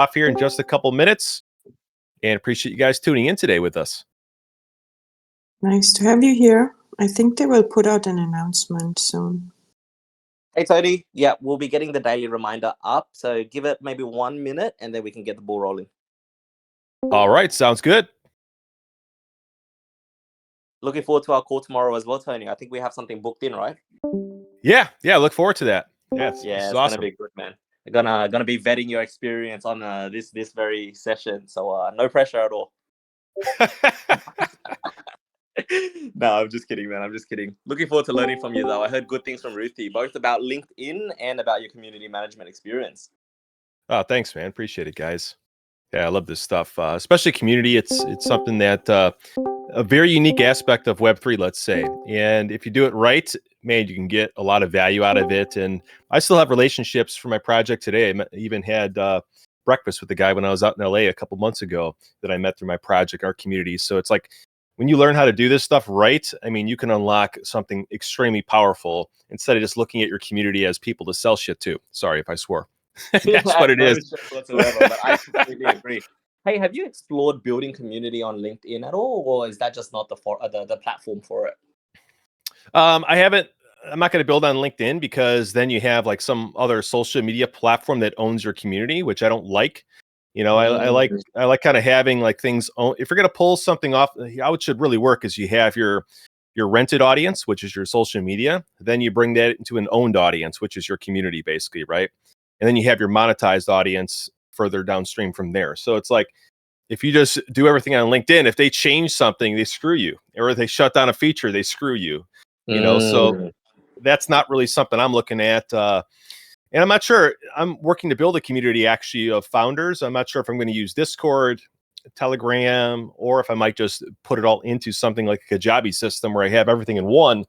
off here in just a couple minutes, and appreciate you guys tuning in today with us. Nice to have you here. I think they will put out an announcement soon. Hey, Tony. Yeah, we'll be getting the daily reminder up. So give it maybe 1 minute and then we can get the ball rolling. All right, sounds good. Looking forward to our call tomorrow as well, Tony. I think we have something booked in, right? Yeah, look forward to that. This Yeah, is it's awesome. gonna be good, man. Gonna be vetting your experience on this very session. So no pressure at all. No, I'm just kidding, man. I'm just kidding. Looking forward to learning from you, though. I heard good things from Ruthie, both about LinkedIn and about your community management experience. Oh, thanks, man. Appreciate it, guys. Yeah, I love this stuff, especially community. It's something that a very unique aspect of Web3, let's say. And if you do it right, man, you can get a lot of value out of it. And I still have relationships for my project today. I even had breakfast with the guy when I was out in LA a couple months ago that I met through my project, our community. So it's like, when you learn how to do this stuff right, I mean, you can unlock something extremely powerful instead of just looking at your community as people to sell shit to. Sorry if I swore. That's what it is. Whatsoever, but I completely agree. Hey, have you explored building community on LinkedIn at all, or is that just not the platform for it? I haven't. I'm not going to build on LinkedIn because then you have like some other social media platform that owns your community, which I don't like. You know, I like kind of having like things. If you're going to pull something off, how it should really work is you have your rented audience, which is your social media. Then you bring that into an owned audience, which is your community, basically, right? And then you have your monetized audience further downstream from there. So it's like, if you just do everything on LinkedIn, if they change something, they screw you. Or if they shut down a feature, they screw you. You know, so that's not really something I'm looking at. And I'm not sure. I'm working to build a community actually of founders. I'm not sure if I'm going to use Discord, Telegram, or if I might just put it all into something like a Kajabi system where I have everything in one,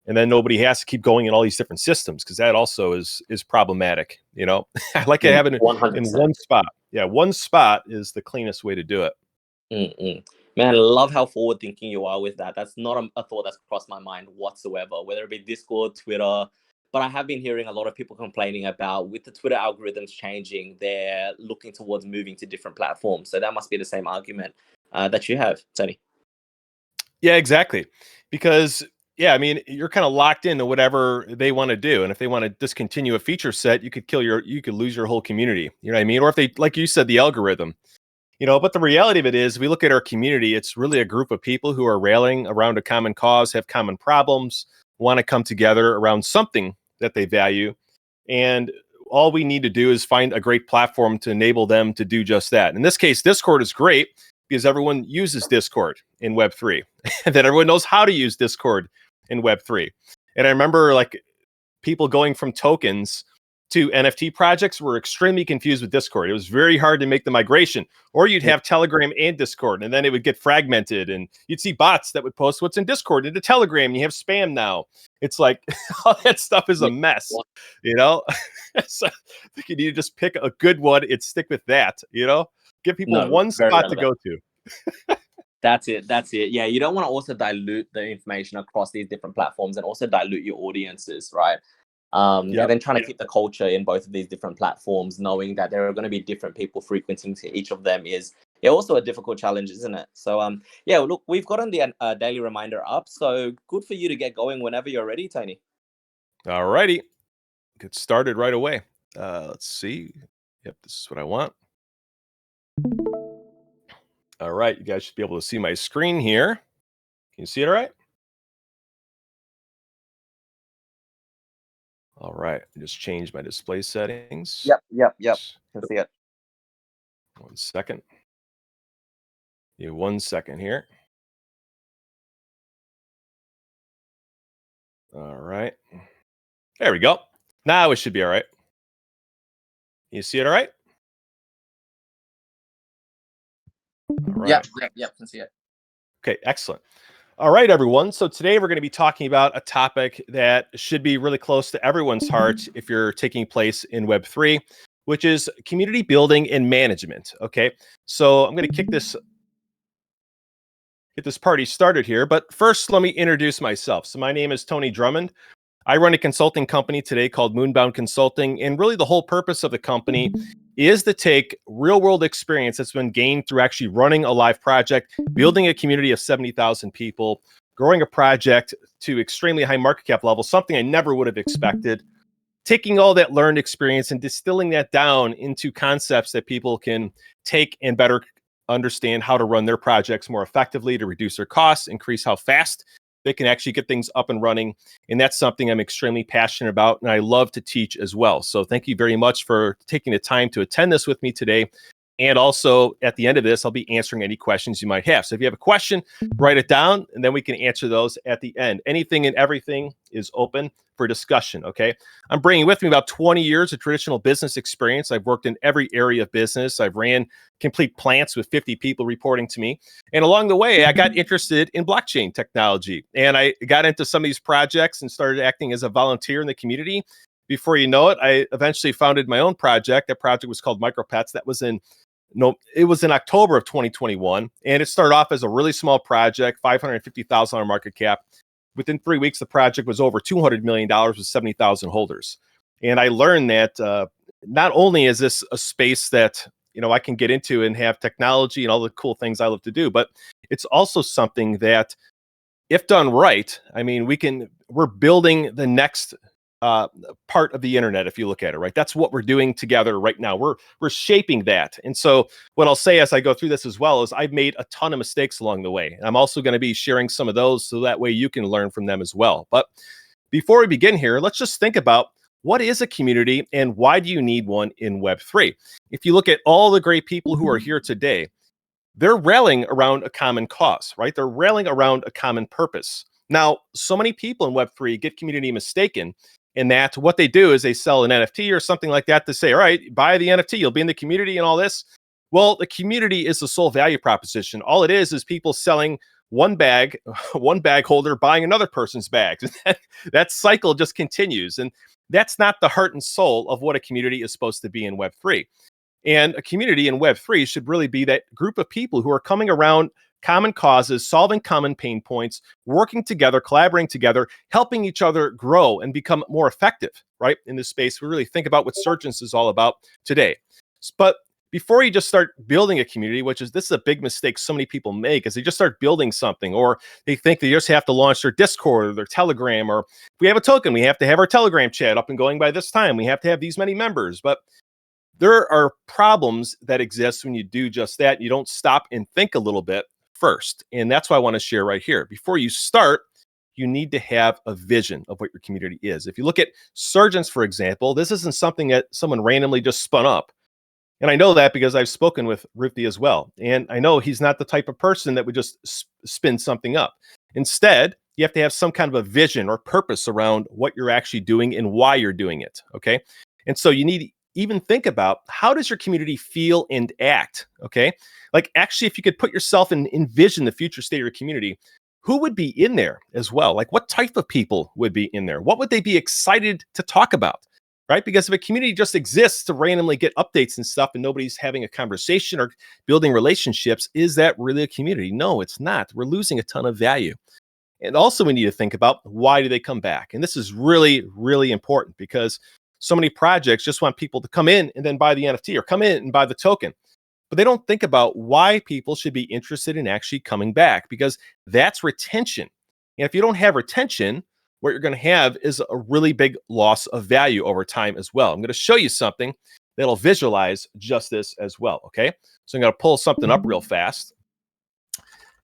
and then nobody has to keep going in all these different systems, because that also is problematic. You know, I like to have it in one spot. Yeah, one spot is the cleanest way to do it. Man, I love how forward thinking you are with that. That's not a thought that's crossed my mind whatsoever, whether it be Discord, Twitter. But I have been hearing a lot of people complaining about, with the Twitter algorithms changing, they're looking towards moving to different platforms. So that must be the same argument that you have, Tony. Yeah, exactly. Because, yeah, I mean, you're kind of locked into whatever they want to do. And if they want to discontinue a feature set, you could lose your whole community. You know what I mean? Or if they, like you said, the algorithm. You know, but the reality of it is, we look at our community, it's really a group of people who are rallying around a common cause, have common problems, want to come together around something that they value. And all we need to do is find a great platform to enable them to do just that. In this case, Discord is great because everyone uses Discord in Web3, and that everyone knows how to use Discord in Web3. And I remember like people going from tokens to NFT projects were extremely confused with Discord. It was very hard to make the migration, or you'd have Telegram and Discord, and then it would get fragmented, and you'd see bots that would post what's in Discord into Telegram, and you have spam now. It's like all that stuff is a mess, you know? So I think you need to just pick a good one and stick with that, you know? Give people one spot to go to. That's it. Yeah, you don't want to also dilute the information across these different platforms and also dilute your audiences, right? And then trying to keep the culture in both of these different platforms, knowing that there are going to be different people frequenting to each of them is also a difficult challenge, isn't it? So, yeah, look, we've gotten the daily reminder up. So good for you to get going whenever you're ready, Tony. All righty. Get started right away. Let's see. Yep, this is what I want. All right, you guys should be able to see my screen here. Can you see it all right? All right, I just changed my display settings. Yep. Can see it. 1 second. Yeah, 1 second here. All right. There we go. Now it should be all right. You see it all right? All right. Yep, can see it. Okay, excellent. All right, everyone. So today we're going to be talking about a topic that should be really close to everyone's heart if you're taking place in Web3, which is community building and management. Okay, so I'm going to get this party started here. But first, let me introduce myself. So my name is Tony Drummond. I run a consulting company today called Moonbound Consulting, and really the whole purpose of the company is to take real world experience that's been gained through actually running a live project, building a community of 70,000 people, growing a project to extremely high market cap level, something I never would have expected, taking all that learned experience and distilling that down into concepts that people can take and better understand how to run their projects more effectively, to reduce their costs, increase how fast they can actually get things up and running. And that's something I'm extremely passionate about, and I love to teach as well. So thank you very much for taking the time to attend this with me today. And also at the end of this, I'll be answering any questions you might have. So if you have a question, write it down, and then we can answer those at the end. Anything and everything is open for discussion, okay? I'm bringing with me about 20 years of traditional business experience. I've worked in every area of business. I've ran complete plants with 50 people reporting to me. And along the way, I got interested in blockchain technology. And I got into some of these projects and started acting as a volunteer in the community. Before you know it, I eventually founded my own project. That project was called Micropets. It was in October of 2021, and it started off as a really small project, $550,000 market cap. Within 3 weeks, the project was over $200 million with 70,000 holders. And I learned that not only is this a space that I can get into and have technology and all the cool things I love to do, but it's also something that, if done right, I mean, we're building the next part of the internet. If you look at it, right, that's what we're doing together right now. We're shaping that. And so what I'll say as I go through this as well is I've made a ton of mistakes along the way. I'm also going to be sharing some of those so that way you can learn from them as well. But before we begin here, let's just think about, what is a community and why do you need one in Web3? If you look at all the great people who are here today, they're rallying around a common cause, right? They're rallying around a common purpose. Now, so many people in Web3 get community mistaken in that what they do is they sell an NFT or something like that to say, all right, buy the NFT, you'll be in the community and all this. Well, the community is the sole value proposition. All it is people selling one bag, one bag holder buying another person's bags. That cycle just continues. And that's not the heart and soul of what a community is supposed to be in Web3. And a community in Web3 should really be that group of people who are coming around common causes, solving common pain points, working together, collaborating together, helping each other grow and become more effective, right? In this space, we really think about what Surgence is all about today. But before you just start building a community, this is a big mistake so many people make, is they just start building something, or they think they just have to launch their Discord or their Telegram, or if we have a token, we have to have our Telegram chat up and going by this time. We have to have these many members. But there are problems that exist when you do just that. You don't stop and think a little bit first. And that's why I want to share right here. Before you start, you need to have a vision of what your community is. If you look at Surgence, for example, this isn't something that someone randomly just spun up. And I know that because I've spoken with Ruthie as well. And I know he's not the type of person that would just spin something up. Instead, you have to have some kind of a vision or purpose around what you're actually doing and why you're doing it. Okay. And so you need to even think about, how does your community feel and act? Okay. Like, actually, if you could put yourself and envision the future state of your community, who would be in there as well? Like, what type of people would be in there? What would they be excited to talk about? Right? Because if a community just exists to randomly get updates and stuff and nobody's having a conversation or building relationships, is that really a community? No, it's not. We're losing a ton of value. And also, we need to think about, why do they come back? And this is really, really important, because so many projects just want people to come in and then buy the NFT, or come in and buy the token. But they don't think about why people should be interested in actually coming back, because that's retention. And if you don't have retention, what you're going to have is a really big loss of value over time as well. I'm going to show you something that'll visualize just this as well. Okay. So I'm going to pull something up real fast.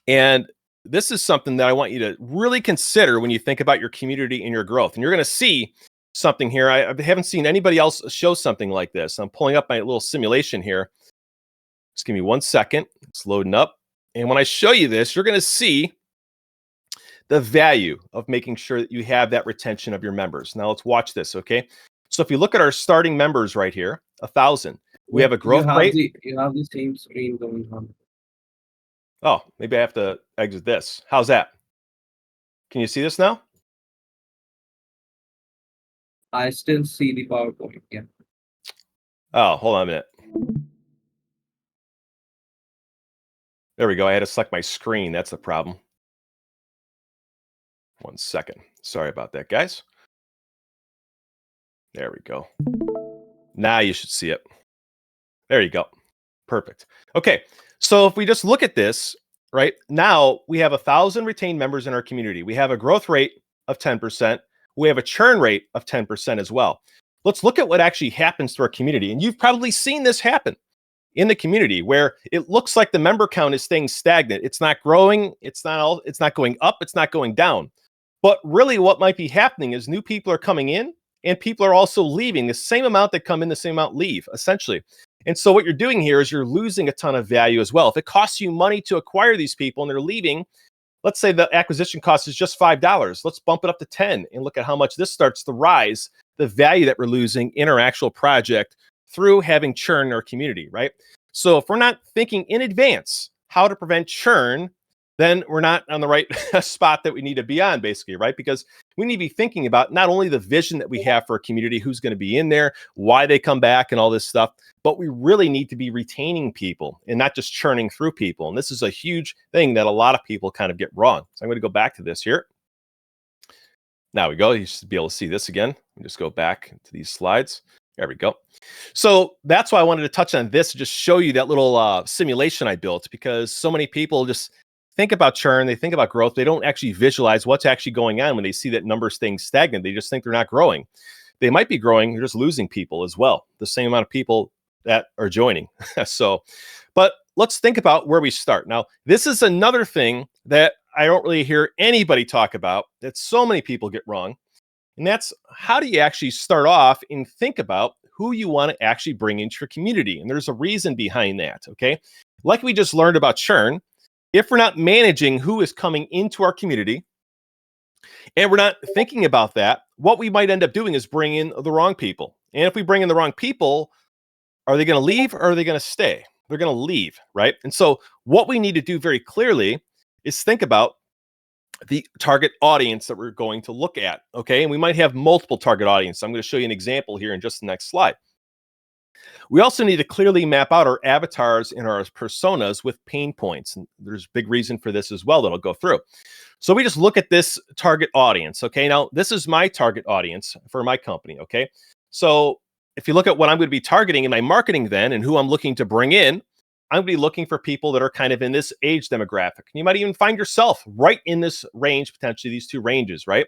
And this is something that I want you to really consider when you think about your community and your growth. And you're going to see something here. I haven't seen anybody else show something like this. I'm pulling up my little simulation here. Just give me 1 second. It's loading up. And when I show you this, you're going to see the value of making sure that you have that retention of your members. Now let's watch this, okay? So if you look at our starting members right here, 1,000, we have a growth rate. You have the same screen going on. Oh, maybe I have to exit this. How's that? Can you see this now? I still see the PowerPoint. Yeah. Oh, hold on a minute. There we go. I had to select my screen. That's the problem. 1 second. Sorry about that, guys. There we go. Now you should see it. There you go. Perfect. Okay. So if we just look at this, right now, we have 1,000 retained members in our community. We have a growth rate of 10%. We have a churn rate of 10% as well. Let's look at what actually happens to our community. And you've probably seen this happen in the community where it looks like the member count is staying stagnant. It's not growing. It's not going up. It's not going down. But really what might be happening is new people are coming in and people are also leaving. The same amount that come in, the same amount leave, essentially. And so what you're doing here is you're losing a ton of value as well. If it costs you money to acquire these people and they're leaving, let's say the acquisition cost is just $5. Let's bump it up to 10 and look at how much this starts to rise the value that we're losing in our actual project through having churn in our community, right? So if we're not thinking in advance how to prevent churn, then we're not on the right spot that we need to be on, basically, right? Because we need to be thinking about not only the vision that we have for a community, who's going to be in there, why they come back and all this stuff, but we really need to be retaining people and not just churning through people. And this is a huge thing that a lot of people kind of get wrong. So I'm going to go back to this here. Now we go. You should be able to see this again. Just go back to these slides. There we go. So that's why I wanted to touch on this, to just show you that little simulation I built, because so many people just think about churn, they think about growth, they don't actually visualize what's actually going on when they see that number staying stagnant. They just think they're not growing. They might be growing, they're just losing people as well, the same amount of people that are joining. But let's think about where we start. Now, this is another thing that I don't really hear anybody talk about that so many people get wrong. And that's, how do you actually start off and think about who you want to actually bring into your community? And there's a reason behind that, okay? Like we just learned about churn, if we're not managing who is coming into our community and we're not thinking about that, what we might end up doing is bring in the wrong people. And if we bring in the wrong people, are they going to leave or are they going to stay? They're going to leave, right? And so what we need to do very clearly is think about the target audience that we're going to look at, okay? And we might have multiple target audiences. I'm going to show you an example here in just the next slide. We also need to clearly map out our avatars and our personas with pain points. And there's a big reason for this as well that I'll go through. So we just look at this target audience, okay? Now, this is my target audience for my company, okay? So if you look at what I'm going to be targeting in my marketing then and who I'm looking to bring in, I'm going to be looking for people that are kind of in this age demographic. You might even find yourself right in this range, potentially these two ranges, right?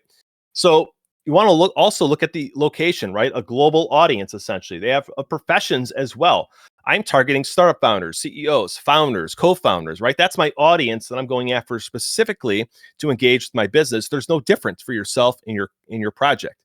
So you want to also look at the location, right? A global audience, essentially. They have professions as well. I'm targeting startup founders, CEOs, founders, co-founders, right? That's my audience that I'm going after specifically to engage with my business. There's no difference for yourself in your project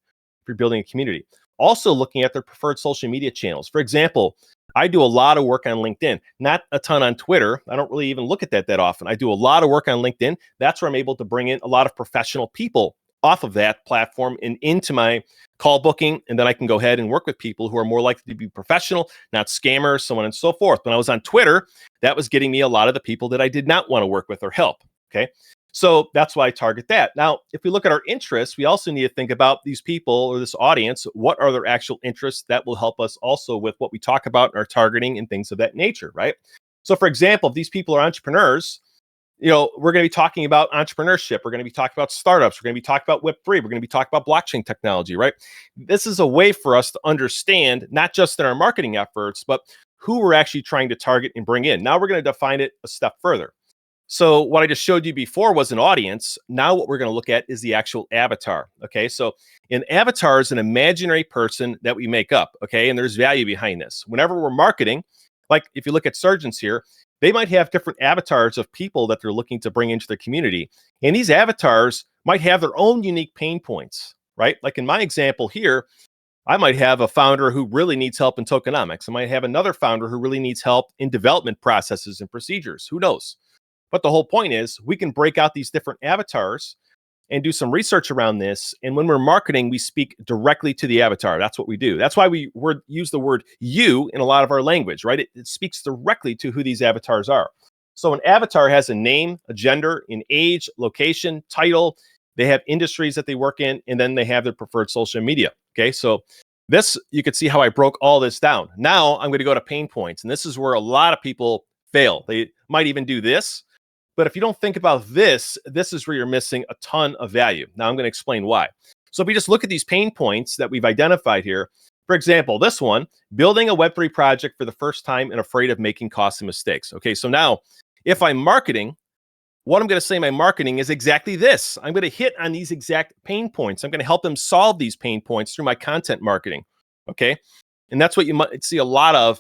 if you're building a community. Also looking at their preferred social media channels. For example, I do a lot of work on LinkedIn, not a ton on Twitter. I don't really even look at that often. I do a lot of work on LinkedIn. That's where I'm able to bring in a lot of professional people off of that platform and into my call booking. And then I can go ahead and work with people who are more likely to be professional, not scammers, so on and so forth. When I was on Twitter, that was getting me a lot of the people that I did not want to work with or help. Okay. So that's why I target that. Now, if we look at our interests, we also need to think about these people or this audience. What are their actual interests? That will help us also with what we talk about in our targeting and things of that nature, right? So for example, if these people are entrepreneurs, we're going to be talking about entrepreneurship. We're going to be talking about startups. We're going to be talking about Web3. We're going to be talking about blockchain technology, right? This is a way for us to understand, not just in our marketing efforts, but who we're actually trying to target and bring in. Now we're going to define it a step further. So what I just showed you before was an audience. Now what we're going to look at is the actual avatar. Okay, so an avatar is an imaginary person that we make up. Okay, and there's value behind this. Whenever we're marketing, like if you look at Surgence here, they might have different avatars of people that they're looking to bring into their community. And these avatars might have their own unique pain points, right? Like in my example here, I might have a founder who really needs help in tokenomics. I might have another founder who really needs help in development processes and procedures. Who knows? But the whole point is we can break out these different avatars and do some research around this. And when we're marketing, we speak directly to the avatar. That's what we do. That's why we use the word you in a lot of our language, right? It speaks directly to who these avatars are. So an avatar has a name, a gender, an age, location, title. They have industries that they work in, and then they have their preferred social media. Okay, so this, you could see how I broke all this down. Now I'm going to go to pain points. And this is where a lot of people fail. They might even do this. But if you don't think about this, this is where you're missing a ton of value. Now I'm going to explain why. So if we just look at these pain points that we've identified here, For example, this one, building a Web3 project for the first time and afraid of making costly mistakes. Okay, so now if I'm marketing, what I'm going to say in my marketing is exactly this. I'm going to hit on these exact pain points. I'm going to help them solve these pain points through my content marketing. Okay, and that's what you might see a lot of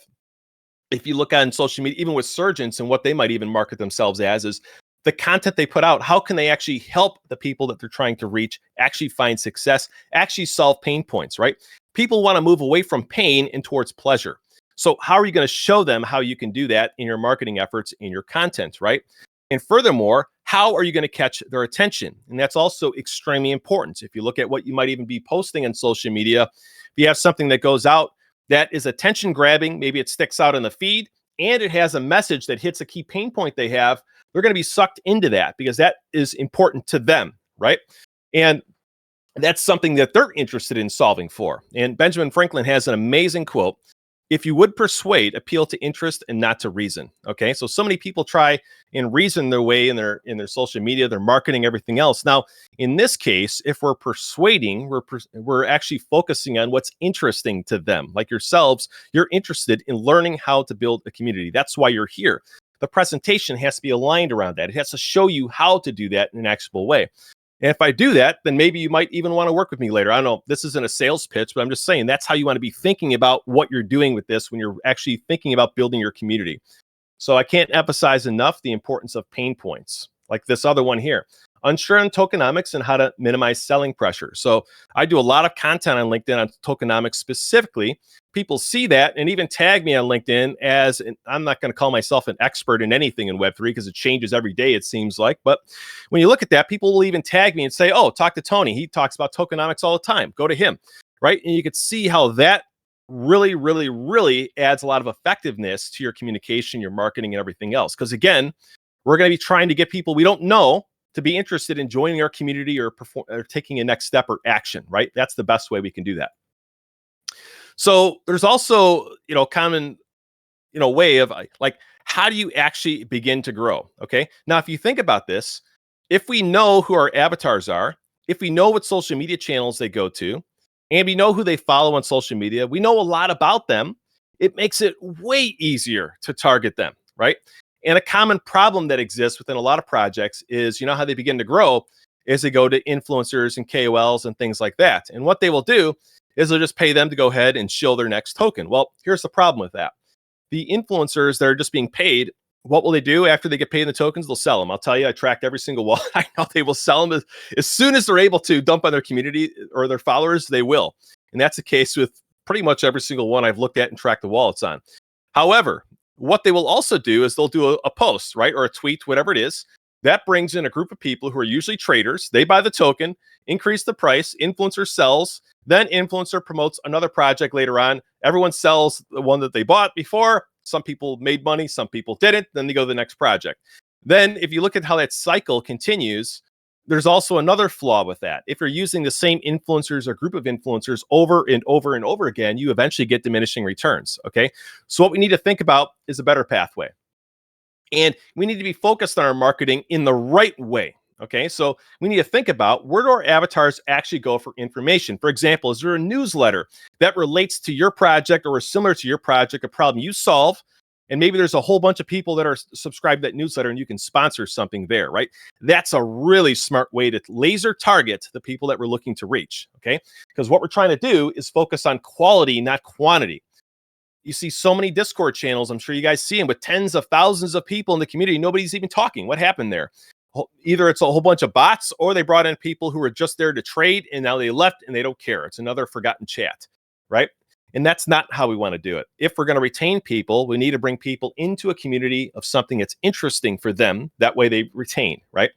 if you look on social media, even with Surgence and what they might even market themselves as, is the content they put out. How can they actually help the people that they're trying to reach actually find success, actually solve pain points, right? People want to move away from pain and towards pleasure. So how are you going to show them how you can do that in your marketing efforts, in your content, right? And furthermore, how are you going to catch their attention? And that's also extremely important. If you look at what you might even be posting on social media, if you have something that goes out that is attention grabbing, maybe it sticks out in the feed, and it has a message that hits a key pain point they have, they're going to be sucked into that because that is important to them, right? And that's something that they're interested in solving for. And Benjamin Franklin has an amazing quote: if you would persuade, appeal to interest and not to reason. Okay, so many people try and reason their way in their social media, their marketing, everything else. Now, in this case, if we're persuading, we're actually focusing on what's interesting to them. Like yourselves, you're interested in learning how to build a community. That's why you're here. The presentation has to be aligned around that. It has to show you how to do that in an actionable way. And if I do that, then maybe you might even want to work with me later. I don't know, this isn't a sales pitch, but I'm just saying that's how you want to be thinking about what you're doing with this when you're actually thinking about building your community. So I can't emphasize enough the importance of pain points, like this other one here. Unsure on tokenomics and how to minimize selling pressure. So I do a lot of content on LinkedIn on tokenomics specifically. People see that and even tag me on LinkedIn as, and I'm not going to call myself an expert in anything in Web3 because it changes every day, it seems like. But when you look at that, people will even tag me and say, oh, talk to Tony. He talks about tokenomics all the time. Go to him, right? And you could see how that really, really, really adds a lot of effectiveness to your communication, your marketing, and everything else. Because again, we're going to be trying to get people we don't know to be interested in joining our community or taking a next step or action, right? That's the best way we can do that. So there's also, common, way of like, how do you actually begin to grow? Okay. Now, if you think about this, if we know who our avatars are, if we know what social media channels they go to, and we know who they follow on social media, we know a lot about them, it makes it way easier to target them, right? And a common problem that exists within a lot of projects is, how they begin to grow is they go to influencers and KOLs and things like that. And what they will do is they'll just pay them to go ahead and shill their next token. Well, here's the problem with that. The influencers that are just being paid, what will they do after they get paid in the tokens? They'll sell them. I'll tell you, I tracked every single one. I know they will sell them as soon as they're able to dump on their community or their followers, they will. And that's the case with pretty much every single one I've looked at and tracked the wallets on. However, what they will also do is they'll do a post, right? Or a tweet, whatever it is. That brings in a group of people who are usually traders. They buy the token, increase the price, influencer sells, then influencer promotes another project later on. Everyone sells the one that they bought before. Some people made money, some people didn't. Then they go to the next project. Then if you look at how that cycle continues, there's also another flaw with that. If you're using the same influencers or group of influencers over and over and over again, you eventually get diminishing returns. Okay. So what we need to think about is a better pathway. And we need to be focused on our marketing in the right way. Okay. So we need to think about, where do our avatars actually go for information? For example, is there a newsletter that relates to your project or is similar to your project, a problem you solve? And maybe there's a whole bunch of people that are subscribed to that newsletter and you can sponsor something there, right? That's a really smart way to laser target the people that we're looking to reach, okay? Because what we're trying to do is focus on quality, not quantity. You see so many Discord channels, I'm sure you guys see them, with tens of thousands of people in the community. Nobody's even talking. What happened there? Either it's a whole bunch of bots or they brought in people who were just there to trade and now they left and they don't care. It's another forgotten chat, right? And that's not how we want to do it. If we're going to retain people, we need to bring people into a community of something that's interesting for them. That way they retain, right?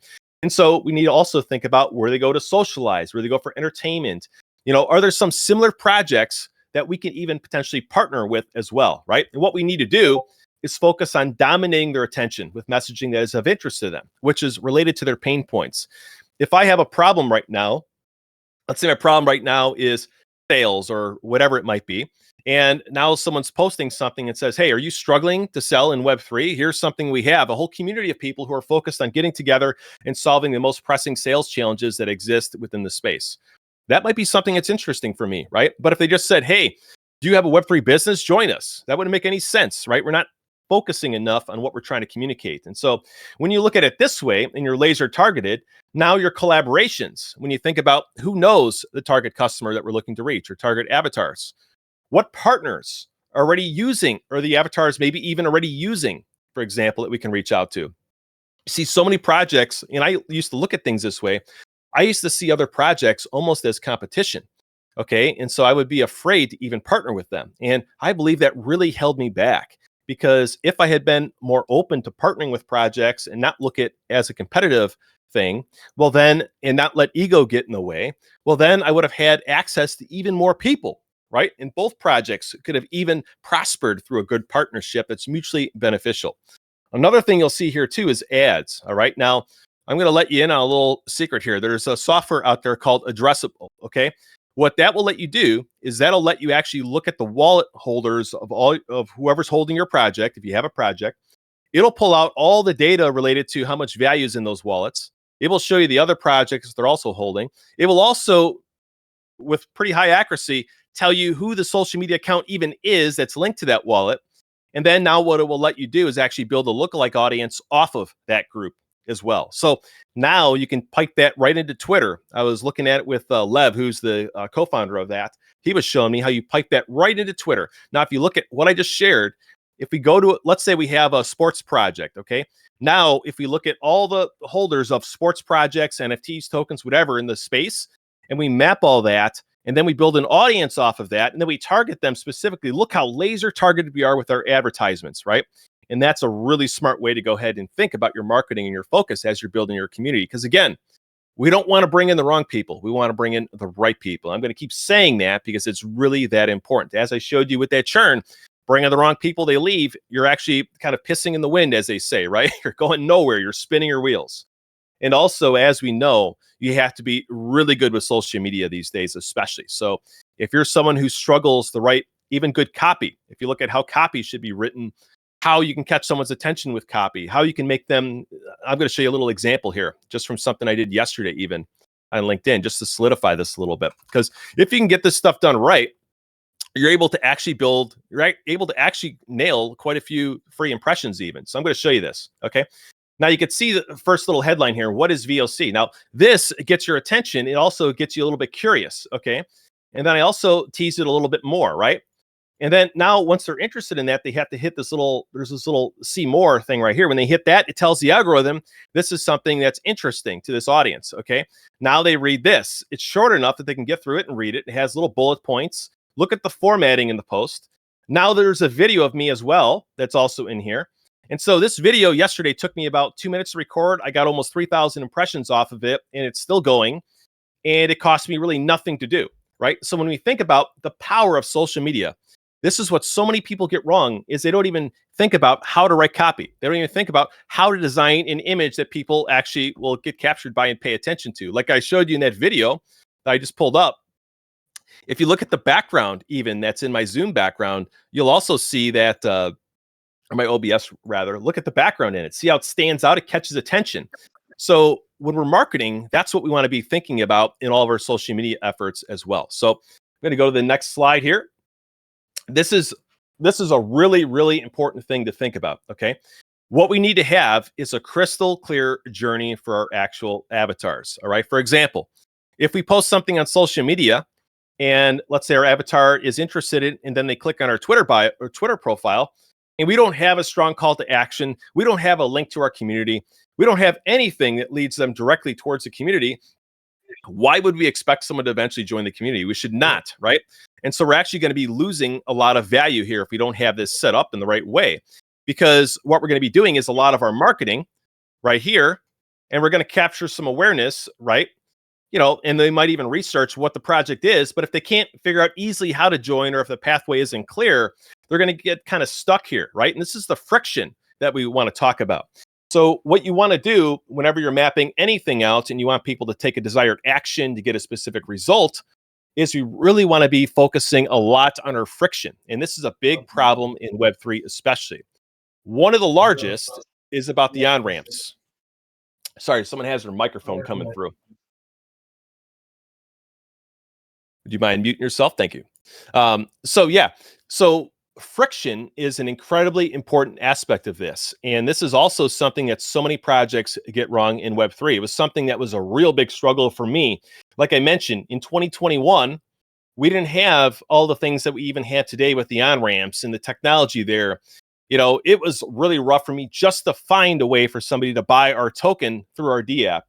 And so we need to also think about where they go to socialize, where they go for entertainment. Are there some similar projects that we can even potentially partner with as well, right? And what we need to do is focus on dominating their attention with messaging that is of interest to them, which is related to their pain points. If I have a problem right now, let's say my problem right now is sales or whatever it might be. And now someone's posting something and says, hey, are you struggling to sell in Web3? Here's something we have, a whole community of people who are focused on getting together and solving the most pressing sales challenges that exist within the space. That might be something that's interesting for me, right? But if they just said, hey, Do you have a Web3 business? Join us. That wouldn't make any sense, right? We're not focusing enough on what we're trying to communicate. And so when you look at it this way and you're laser targeted, now your collaborations, when you think about who knows the target customer that we're looking to reach or target avatars, what partners are already using, or the avatars maybe even already using, for example, that we can reach out to. You see so many projects, and I used to look at things this way. I used to see other projects almost as competition. Okay. And so I would be afraid to even partner with them. And I believe that really held me back, because if I had been more open to partnering with projects and not look at it as a competitive thing, well then, and not let ego get in the way, well then I would have had access to even more people, right? And both projects could have even prospered through a good partnership that's mutually beneficial. Another thing you'll see here too is ads. All right. Now, I'm going to let you in on a little secret here. There's a software out there called Addressable. Okay. What that will let you do is that'll let you actually look at the wallet holders of all of whoever's holding your project. If you have a project, it'll pull out all the data related to how much value is in those wallets. It will show you the other projects they're also holding. It will also, with pretty high accuracy, tell you who the social media account even is that's linked to that wallet. And then now what it will let you do is actually build a lookalike audience off of that group as well. So now you can pipe that right into Twitter. I was looking at it with Lev, who's the co-founder of that. He was showing me how you pipe that right into Twitter. Now, if you look at what I just shared, if we go to, let's say we have a sports project, okay? Now, if we look at all the holders of sports projects, NFTs, tokens, whatever in the space, and we map all that, and then we build an audience off of that, and then we target them specifically. Look how laser targeted we are with our advertisements, right? And that's a really smart way to go ahead and think about your marketing and your focus as you're building your community. Because again, we don't want to bring in the wrong people. We want to bring in the right people. I'm going to keep saying that because it's really that important. As I showed you with that churn, bring in the wrong people, they leave. You're actually kind of pissing in the wind, as they say, right? You're going nowhere. You're spinning your wheels. And also, as we know, you have to be really good with social media these days, especially. So if you're someone who struggles to write even good copy, if you look at how copy should be written, how you can catch someone's attention with copy, how you can make them, I'm going to show you a little example here, just from something I did yesterday, even on LinkedIn, just to solidify this a little bit. Because if you can get this stuff done right, you're able to actually build, right? Able to actually nail quite a few free impressions even. So I'm going to show you this, okay? Now you can see the first little headline here. What is VOC? Now this gets your attention. It also gets you a little bit curious, okay? And then I also tease it a little bit more, right? And then now once they're interested in that, they have to hit this little, there's this little see more thing right here. When they hit that, it tells the algorithm, this is something that's interesting to this audience, okay? Now they read this. It's short enough that they can get through it and read it. It has little bullet points. Look at the formatting in the post. Now there's a video of me as well that's also in here. And so this video yesterday took me about 2 minutes to record. I got almost 3,000 impressions off of it, and it's still going. And it cost me really nothing to do, right? So when we think about the power of social media, this is what so many people get wrong, is they don't even think about how to write copy. They don't even think about how to design an image that people actually will get captured by and pay attention to. Like I showed you in that video that I just pulled up. If you look at the background, even that's in my Zoom background, you'll also see that, or my OBS rather, look at the background in it. See how it stands out? It catches attention. So when we're marketing, that's what we want to be thinking about in all of our social media efforts as well. So I'm going to go to the next slide here. This is a really, really important thing to think about, okay? What we need to have is a crystal clear journey for our actual avatars, all right? For example, if we post something on social media, and let's say our avatar is interested in, and then they click on our Twitter bio or Twitter profile, and we don't have a strong call to action, we don't have a link to our community, we don't have anything that leads them directly towards the community, why would we expect someone to eventually join the community? We should not, right? And so we're actually going to be losing a lot of value here if we don't have this set up in the right way. Because what we're going to be doing is a lot of our marketing right here, and we're going to capture some awareness, right? You know, and they might even research what the project is, but if they can't figure out easily how to join, or if the pathway isn't clear, they're going to get kind of stuck here, right? And this is the friction that we want to talk about. So what you want to do whenever you're mapping anything out and you want people to take a desired action to get a specific result is we really want to be focusing a lot on our friction. And this is a big problem in Web3 especially. One of the largest is about the on-ramps. Sorry, someone has their microphone coming through. Would you mind muting yourself? Thank you. So friction is an incredibly important aspect of this. And this is also something that so many projects get wrong in Web3. It was something that was a real big struggle for me. Like I mentioned, in 2021, we didn't have all the things that we even had today with the on-ramps and the technology there. It was really rough for me just to find a way for somebody to buy our token through our D app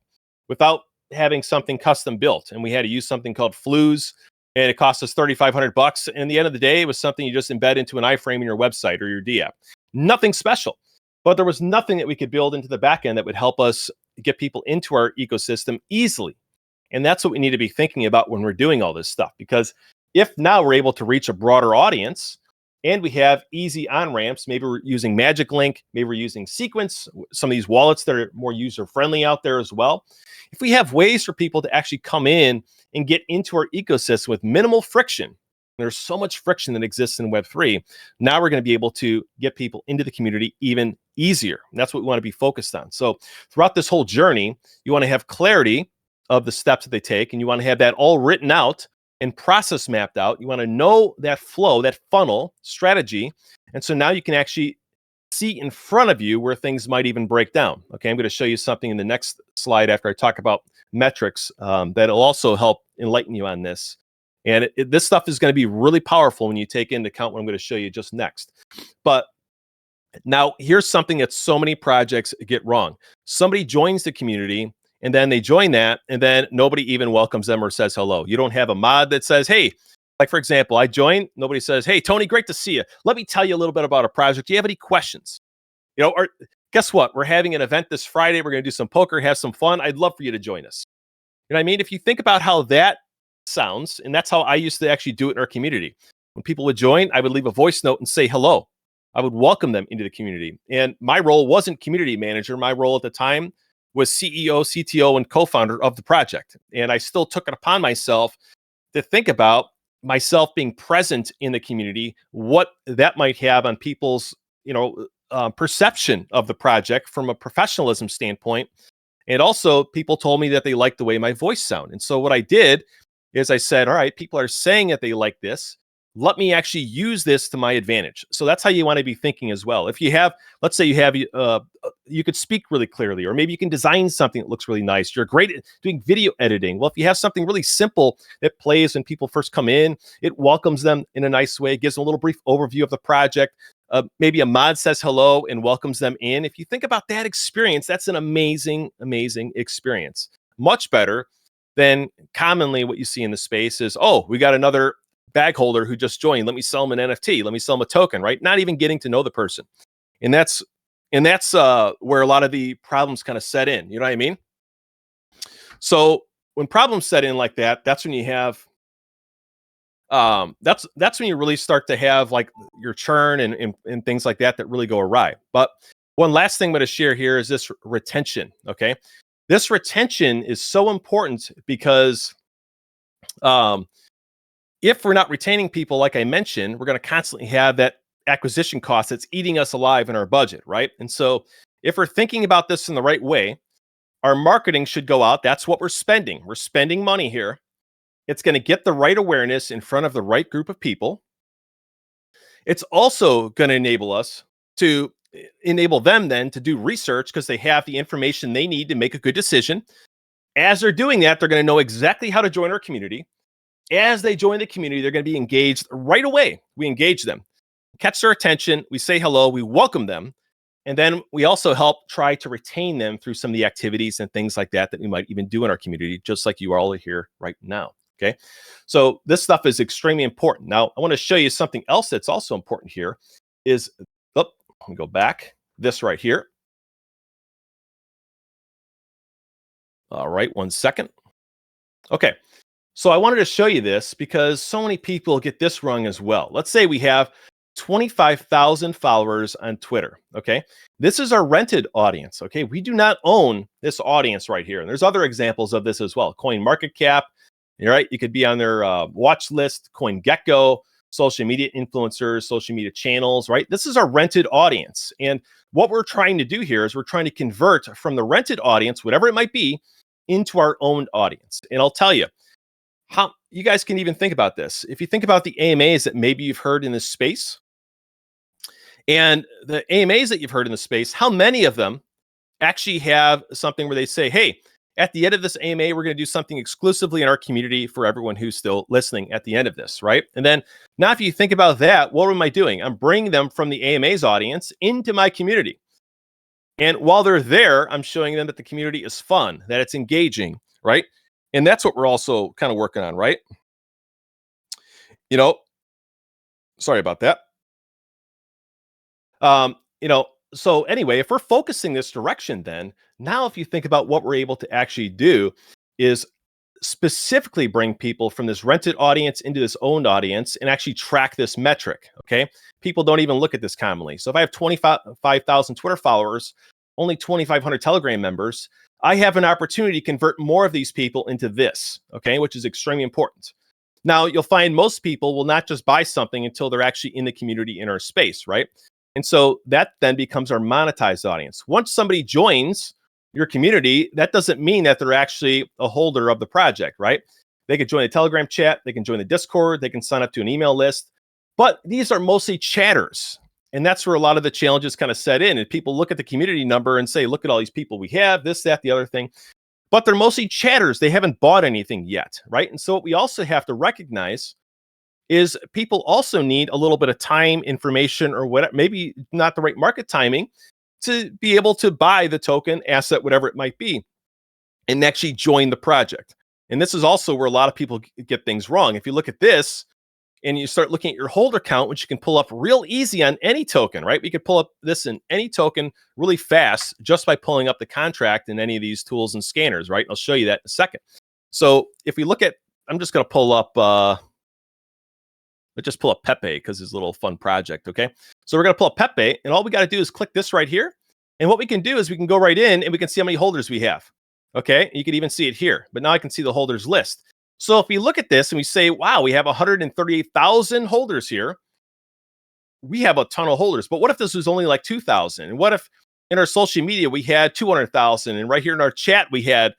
without having something custom built. And we had to use something called Flues, and it cost us $3,500. And at the end of the day, it was something you just embed into an iframe in your website or your D app. Nothing special, but there was nothing that we could build into the backend that would help us get people into our ecosystem easily. And that's what we need to be thinking about when we're doing all this stuff, because if now we're able to reach a broader audience and we have easy on-ramps, maybe we're using Magic Link, maybe we're using Sequence, some of these wallets that are more user-friendly out there as well. If we have ways for people to actually come in and get into our ecosystem with minimal friction, there's so much friction that exists in Web3. Now we're going to be able to get people into the community even easier. And that's what we want to be focused on. So throughout this whole journey, you want to have clarity of the steps that they take, and you want to have that all written out and process mapped out. You want to know that flow, that funnel strategy. And so now you can actually see in front of you where things might even break down. Okay, I'm going to show you something in the next slide after I talk about metrics that'll also help enlighten you on this. And this stuff is going to be really powerful when you take into account what I'm going to show you just next. But now here's something that so many projects get wrong. Somebody joins the community, and then they join that, and then nobody even welcomes them or says hello. You don't have a mod that says, hey, like for example, I joined, nobody says, hey, Tony, great to see you. Let me tell you a little bit about a project. Do you have any questions? Or guess what? We're having an event this Friday. We're going to do some poker, have some fun. I'd love for you to join us. You know what I mean? If you think about how that sounds, and that's how I used to actually do it in our community. When people would join, I would leave a voice note and say hello. I would welcome them into the community. And my role wasn't community manager. My role at the time was CEO, CTO, and co-founder of the project. And I still took it upon myself to think about myself being present in the community, what that might have on people's, perception of the project from a professionalism standpoint. And also, people told me that they liked the way my voice sounded. And so what I did is I said, all right, people are saying that they like this. Let me actually use this to my advantage. So that's how you want to be thinking as well. If you have, let's say you have, you could speak really clearly, or maybe you can design something that looks really nice. You're great at doing video editing. Well, if you have something really simple that plays when people first come in, it welcomes them in a nice way, gives them a little brief overview of the project. Maybe a mod says hello and welcomes them in. If you think about that experience, that's an amazing, amazing experience. Much better than commonly what you see in the space is, oh, we got another bag holder who just joined. Let me sell them an NFT. Let me sell them a token, right? Not even getting to know the person. And that's where a lot of the problems kind of set in. You know what I mean? So when problems set in like that, that's when you have, that's when you really start to have like your churn and things like that really go awry. But one last thing I'm going to share here is this retention. Okay. This retention is so important because, if we're not retaining people, like I mentioned, we're going to constantly have that acquisition cost that's eating us alive in our budget, right? And so if we're thinking about this in the right way, our marketing should go out. That's what we're spending. We're spending money here. It's going to get the right awareness in front of the right group of people. It's also going to enable them then to do research because they have the information they need to make a good decision. As they're doing that, they're going to know exactly how to join our community. As they join the community, they're going to be engaged right away. We engage them, catch their attention. We say hello, we welcome them. And then we also help try to retain them through some of the activities and things like that we might even do in our community, just like you are all here right now. Okay. So this stuff is extremely important. Now, I want to show you something else that's also important here is, let me go back, this right here. All right, 1 second. Okay. So I wanted to show you this because so many people get this wrong as well. Let's say we have 25,000 followers on Twitter. Okay. This is our rented audience. Okay. We do not own this audience right here. And there's other examples of this as well. CoinMarketCap. All right. You could be on their watch list, CoinGecko, social media influencers, social media channels, right? This is our rented audience. And what we're trying to do here is we're trying to convert from the rented audience, whatever it might be, into our own audience. And I'll tell you, How you guys can even think about this. If you think about the AMAs that maybe you've heard in this space, and the AMAs that you've heard in the space, how many of them actually have something where they say, hey, at the end of this AMA, we're going to do something exclusively in our community for everyone who's still listening at the end of this, right? And then now if you think about that, what am I doing? I'm bringing them from the AMA's audience into my community. And while they're there, I'm showing them that the community is fun, that it's engaging, right? And that's what we're also kind of working on, right? You know, sorry about that. You know, so anyway, if we're focusing this direction, then now if you think about what we're able to actually do is specifically bring people from this rented audience into this owned audience and actually track this metric. Okay. People don't even look at this commonly. So if I have 25,000 Twitter followers, only 2,500 Telegram members, I have an opportunity to convert more of these people into this. Okay. Which is extremely important. Now you'll find most people will not just buy something until they're actually in the community in our space. Right. And so that then becomes our monetized audience. Once somebody joins your community, that doesn't mean that they're actually a holder of the project, right? They could join the Telegram chat, they can join the Discord, they can sign up to an email list, but these are mostly chatters. And that's where a lot of the challenges kind of set in. And people look at the community number and say, look at all these people we have, this, that, the other thing. But they're mostly chatters. They haven't bought anything yet, right? And so what we also have to recognize is people also need a little bit of time, information, or whatever, maybe not the right market timing to be able to buy the token, asset, whatever it might be, and actually join the project. And this is also where a lot of people get things wrong. If you look at this and you start looking at your holder count, which you can pull up real easy on any token, right? We could pull up this in any token really fast just by pulling up the contract in any of these tools and scanners, right? I'll show you that in a second. So if we look at, I'm just going to pull up, let's just pull up Pepe because it's a little fun project, okay? So we're going to pull up Pepe, and all we got to do is click this right here. And what we can do is we can go right in and we can see how many holders we have, okay? You can even see it here, but now I can see the holders list. So if we look at this and we say, wow, we have 138,000 holders here. We have a ton of holders, but what if this was only like 2,000? And what if in our social media we had 200,000? And right here in our chat we had,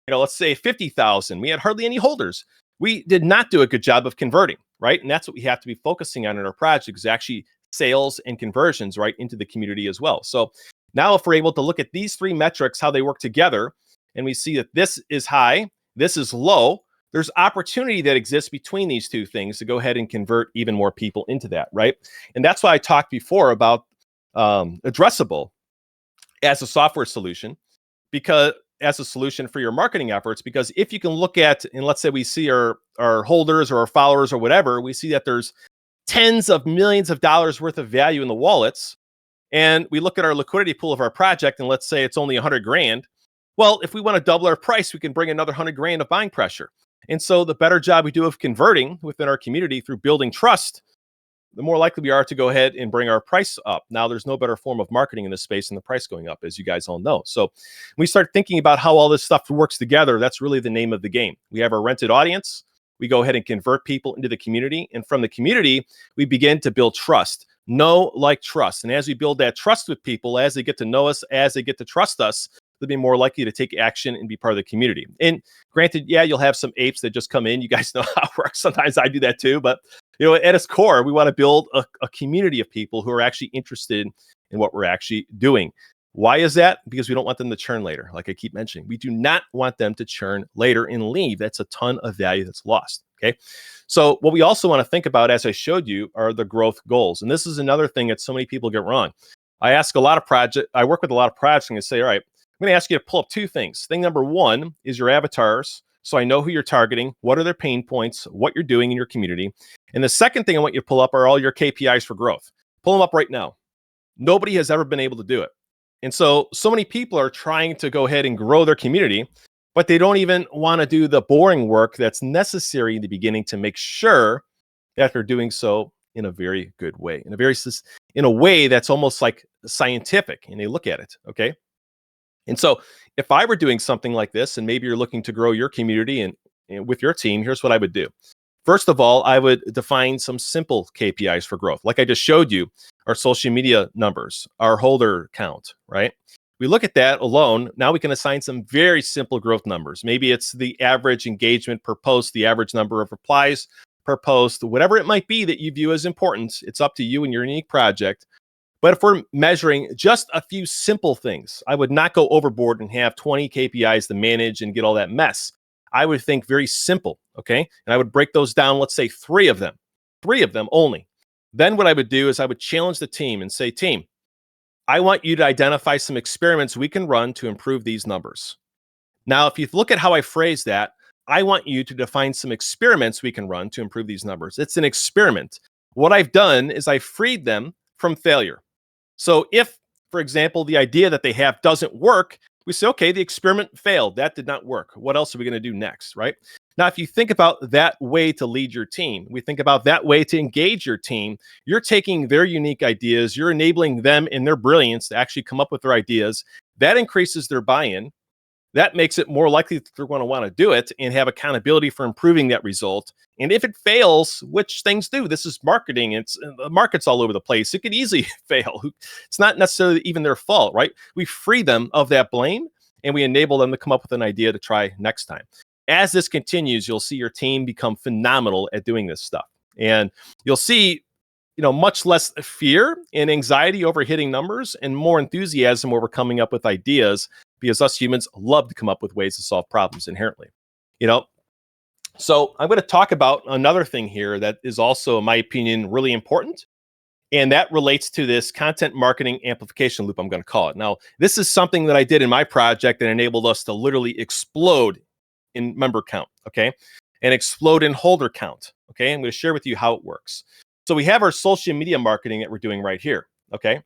let's say 50,000. We had hardly any holders. We did not do a good job of converting, right? And that's what we have to be focusing on in our project is actually sales and conversions, right, into the community as well. So now if we're able to look at these three metrics, how they work together, and we see that this is high, this is low, there's opportunity that exists between these two things to go ahead and convert even more people into that, right? And that's why I talked before about addressable as a software solution, because as a solution for your marketing efforts, because if you can look at, and let's say we see our holders or our followers or whatever, we see that there's tens of millions of dollars worth of value in the wallets. And we look at our liquidity pool of our project and let's say it's only 100 grand. Well, if we want to double our price, we can bring another 100 grand of buying pressure. And so the better job we do of converting within our community through building trust, the more likely we are to go ahead and bring our price up. Now, there's no better form of marketing in this space than the price going up, as you guys all know. So we start thinking about how all this stuff works together. That's really the name of the game. We have our rented audience. We go ahead and convert people into the community. And from the community, we begin to build trust. Know, like, trust. And as we build that trust with people, as they get to know us, as they get to trust us, they'll be more likely to take action and be part of the community. And granted, yeah, you'll have some apes that just come in. You guys know how it works. Sometimes I do that too. But at its core, we want to build a community of people who are actually interested in what we're actually doing. Why is that? Because we don't want them to churn later. Like I keep mentioning, we do not want them to churn later and leave. That's a ton of value that's lost. Okay. So what we also want to think about, as I showed you, are the growth goals. And this is another thing that so many people get wrong. I work with a lot of projects and I say, all right, I'm going to ask you to pull up two things. Thing number one is your avatars. So I know who you're targeting, what are their pain points, what you're doing in your community. And the second thing I want you to pull up are all your KPIs for growth. Pull them up right now. Nobody has ever been able to do it. And so many people are trying to go ahead and grow their community, but they don't even want to do the boring work that's necessary in the beginning to make sure that they're doing so in a very good way, in a way that's almost like scientific, and they look at it. Okay. And so if I were doing something like this, and maybe you're looking to grow your community and with your team, here's what I would do. First of all, I would define some simple KPIs for growth. Like I just showed you, our social media numbers, our holder count, right? We look at that alone. Now we can assign some very simple growth numbers. Maybe it's the average engagement per post, the average number of replies per post, whatever it might be that you view as important. It's up to you and your unique project. But if we're measuring just a few simple things, I would not go overboard and have 20 KPIs to manage and get all that mess. I would think very simple, okay? And I would break those down, let's say three of them only. Then what I would do is I would challenge the team and say, team, I want you to identify some experiments we can run to improve these numbers. Now, if you look at how I phrase that, I want you to define some experiments we can run to improve these numbers. It's an experiment. What I've done is I freed them from failure. So if, for example, the idea that they have doesn't work, we say, okay, the experiment failed. That did not work. What else are we going to do next, right? Now, if you think about that way to lead your team, we think about that way to engage your team, you're taking their unique ideas, you're enabling them in their brilliance to actually come up with their ideas. That increases their buy-in. That makes it more likely that they're going to want to do it and have accountability for improving that result. And if it fails, which things do, this is marketing. The market's all over the place. It could easily fail. It's not necessarily even their fault, right? We free them of that blame and we enable them to come up with an idea to try next time. As this continues, you'll see your team become phenomenal at doing this stuff. And you'll see, much less fear and anxiety over hitting numbers and more enthusiasm over coming up with ideas, because us humans love to come up with ways to solve problems inherently. So I'm going to talk about another thing here that is also, in my opinion, really important. And that relates to this content marketing amplification loop, I'm going to call it. Now, this is something that I did in my project that enabled us to literally explode in member count, okay? And explode in holder count, okay? I'm going to share with you how it works. So we have our social media marketing that we're doing right here, okay?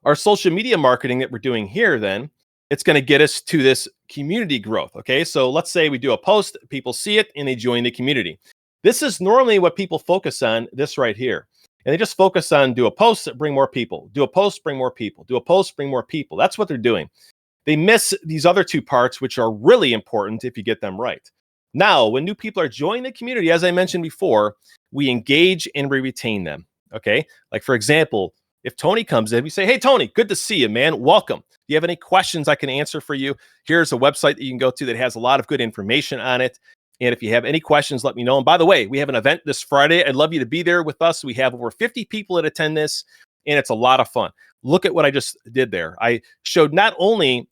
Our social media marketing that we're doing here, then, it's going to get us to this community growth, okay? So let's say we do a post, people see it, and they join the community. This is normally what people focus on, this right here. And they just focus on do a post, bring more people. Do a post, bring more people. Do a post, bring more people. That's what they're doing. They miss these other two parts, which are really important if you get them right. Now, when new people are joining the community, as I mentioned before, we engage and we retain them, okay? Like, for example, if Tony comes in, we say, hey, Tony, good to see you, man. Welcome. Do you have any questions I can answer for you? Here's a website that you can go to that has a lot of good information on it. And if you have any questions, let me know. And by the way, we have an event this Friday. I'd love you to be there with us. We have over 50 people that attend this, and it's a lot of fun. Look at what I just did there. I showed not only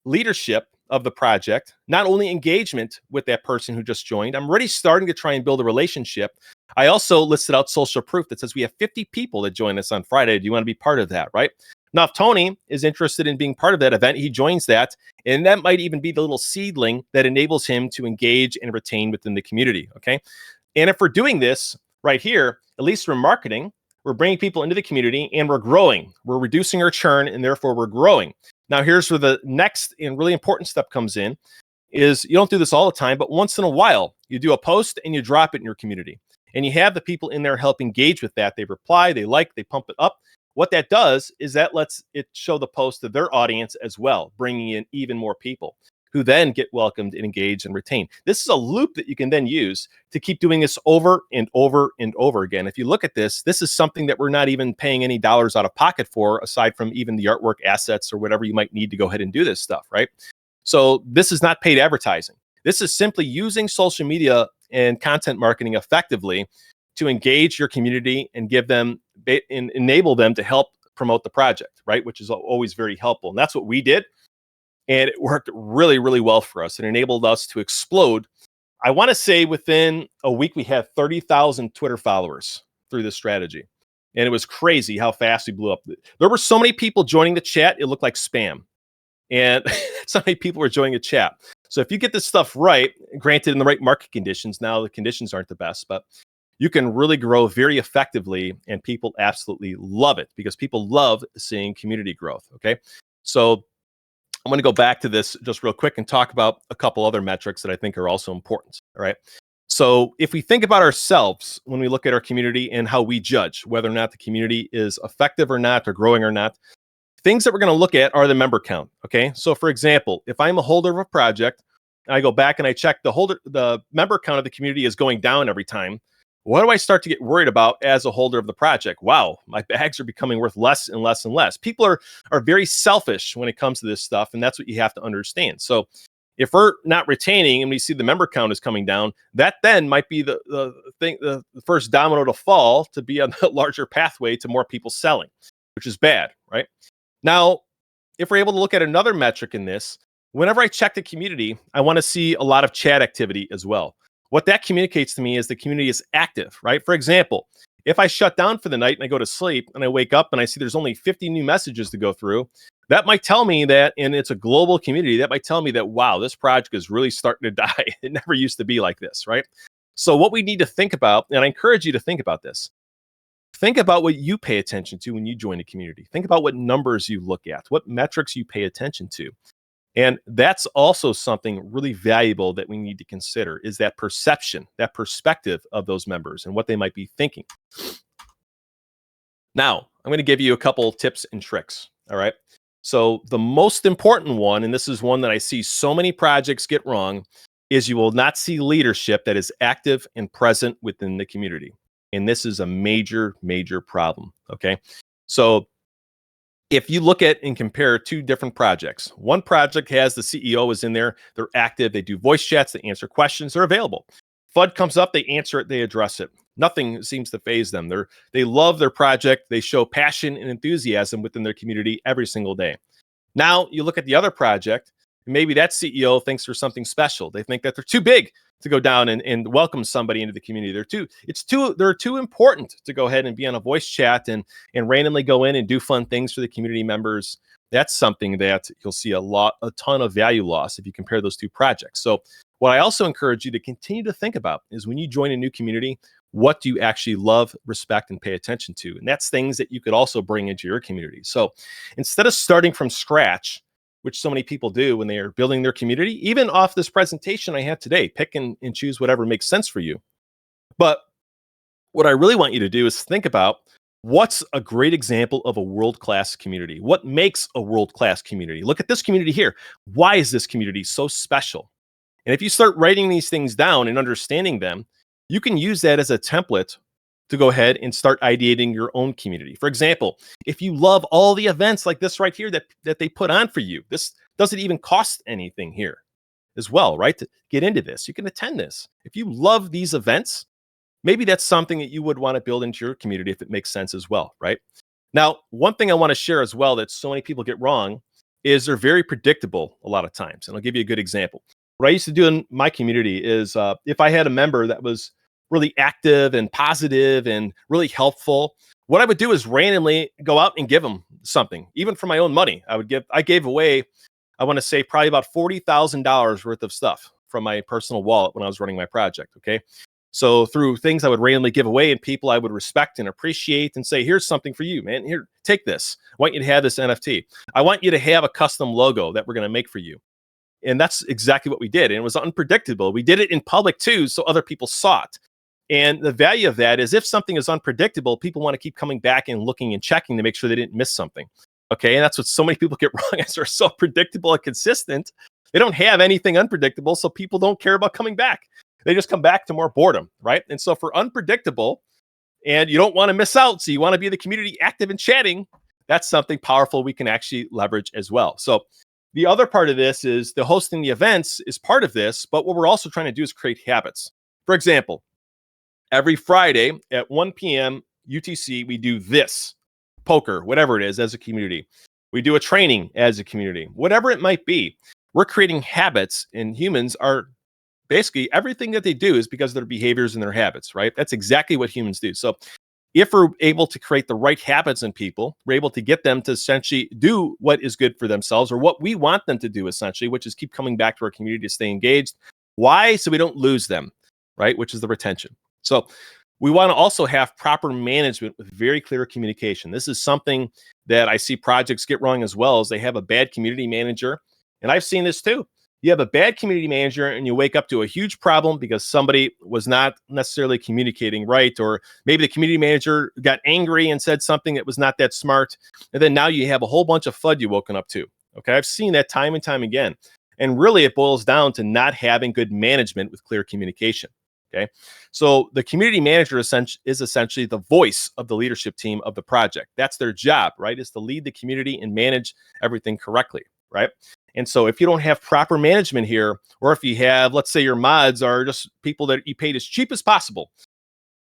leadership of the project, not only engagement with that person who just joined. I'm already starting to try and build a relationship. I also listed out social proof that says we have 50 people that join us on Friday. Do you want to be part of that, right? Now, if Tony is interested in being part of that event, he joins that, and that might even be the little seedling that enables him to engage and retain within the community, okay? And if we're doing this right here, at least for marketing, we're bringing people into the community and we're growing. We're reducing our churn, and therefore we're growing. Now, here's where the next and really important step comes in, is you don't do this all the time, but once in a while, you do a post and you drop it in your community. And you have the people in there help engage with that. They reply, they like, they pump it up. What that does is that lets it show the post to their audience as well, bringing in even more people who then get welcomed and engaged and retained. This is a loop that you can then use to keep doing this over and over and over again. If you look at this, this is something that we're not even paying any dollars out of pocket for, aside from even the artwork assets or whatever you might need to go ahead and do this stuff, right? So this is not paid advertising. This is simply using social media and content marketing effectively to engage your community and give them and enable them to help promote the project, right? Which is always very helpful. And that's what we did. And it worked really, really well for us. It enabled us to explode. I want to say within a week, we had 30,000 Twitter followers through this strategy. And it was crazy how fast we blew up. There were so many people joining the chat, it looked like spam. And so many people were joining the chat. So if you get this stuff right, granted in the right market conditions, now the conditions aren't the best, but you can really grow very effectively, and people absolutely love it because people love seeing community growth, okay? So I'm going to go back to this just real quick and talk about a couple other metrics that I think are also important, all right? So if we think about ourselves when we look at our community and how we judge whether or not the community is effective or not, or growing or not, things that we're going to look at are the member count, okay? So for example, if I'm a holder of a project, and I go back and I check the member count of the community is going down every time, What do I start to get worried about as a holder of the project? Wow, my bags are becoming worth less and less and less. People are very selfish when it comes to this stuff, and that's what you have to understand. So if we're not retaining and we see the member count is coming down, that then might be the first domino to fall to be on the larger pathway to more people selling, which is bad, right? Now, if we're able to look at another metric in this, whenever I check the community, I want to see a lot of chat activity as well. What that communicates to me is the community is active, right? For example, if I shut down for the night and I go to sleep and I wake up and I see there's only 50 new messages to go through, that might tell me that, and it's a global community, that might tell me that, wow, this project is really starting to die. It never used to be like this, right? So what we need to think about, and I encourage you to think about this, think about what you pay attention to when you join a community. Think about what numbers you look at, what metrics you pay attention to. And that's also something really valuable that we need to consider, is that perception, that perspective of those members and what they might be thinking. Now, I'm going to give you a couple tips and tricks. All right. So the most important one, and this is one that I see so many projects get wrong, is you will not see leadership that is active and present within the community. And this is a major, major problem. Okay. So if you look at and compare two different projects, one project has the CEO is in there, they're active, they do voice chats, they answer questions, they're available. FUD comes up, they answer it, they address it. Nothing seems to faze them. They love their project, they show passion and enthusiasm within their community every single day. Now you look at the other project, and maybe that CEO thinks there's something special. They think that they're too big to go down and welcome somebody into the community. They're too important to go ahead and be on a voice chat and randomly go in and do fun things for the community members. That's something that you'll see a ton of value loss if you compare those two projects. So what I also encourage you to continue to think about is when you join a new community, what do you actually love, respect, and pay attention to? And that's things that you could also bring into your community. So instead of starting from scratch, which so many people do when they are building their community, even off this presentation I have today, pick and choose whatever makes sense for you. But what I really want you to do is think about what's a great example of a world-class community? What makes a world-class community? Look at this community here. Why is this community so special? And if you start writing these things down and understanding them, you can use that as a template to go ahead and start ideating your own community. For example, if you love all the events like this right here that they put on for you, this doesn't even cost anything here as well, right? To get into this, you can attend this. If you love these events, maybe that's something that you would want to build into your community if it makes sense as well, right? Now, one thing I want to share as well that so many people get wrong is they're very predictable a lot of times. And I'll give you a good example. What I used to do in my community is if I had a member that was really active and positive and really helpful, what I would do is randomly go out and give them something, even for my own money. I gave away, I want to say probably about $40,000 worth of stuff from my personal wallet when I was running my project. Okay. So through things I would randomly give away and people I would respect and appreciate and say, here's something for you, man. Here, take this. I want you to have this NFT. I want you to have a custom logo that we're going to make for you. And that's exactly what we did. And it was unpredictable. We did it in public too, so other people saw it. And the value of that is if something is unpredictable, people want to keep coming back and looking and checking to make sure they didn't miss something. Okay. And that's what so many people get wrong, is they're so predictable and consistent. They don't have anything unpredictable. So people don't care about coming back. They just come back to more boredom. Right. And so for unpredictable, and you don't want to miss out, so you want to be in the community active and chatting, that's something powerful we can actually leverage as well. So the other part of this is the hosting the events is part of this, but what we're also trying to do is create habits. For example, every Friday at 1 p.m. UTC, we do this, poker, whatever it is, as a community. We do a training as a community, whatever it might be. We're creating habits, and humans are basically, everything that they do is because of their behaviors and their habits, right? That's exactly what humans do. So if we're able to create the right habits in people, we're able to get them to essentially do what is good for themselves, or what we want them to do essentially, which is keep coming back to our community to stay engaged. Why? So we don't lose them, right? Which is the retention. So we want to also have proper management with very clear communication. This is something that I see projects get wrong as well, as they have a bad community manager. And I've seen this too. You have a bad community manager and you wake up to a huge problem because somebody was not necessarily communicating right, or maybe the community manager got angry and said something that was not that smart. And then now you have a whole bunch of FUD you woken up to. Okay. I've seen that time and time again. And really it boils down to not having good management with clear communication. Okay. So the community manager is essentially the voice of the leadership team of the project. That's their job, right? Is to lead the community and manage everything correctly, right? And so if you don't have proper management here, or if you have, let's say your mods are just people that you paid as cheap as possible,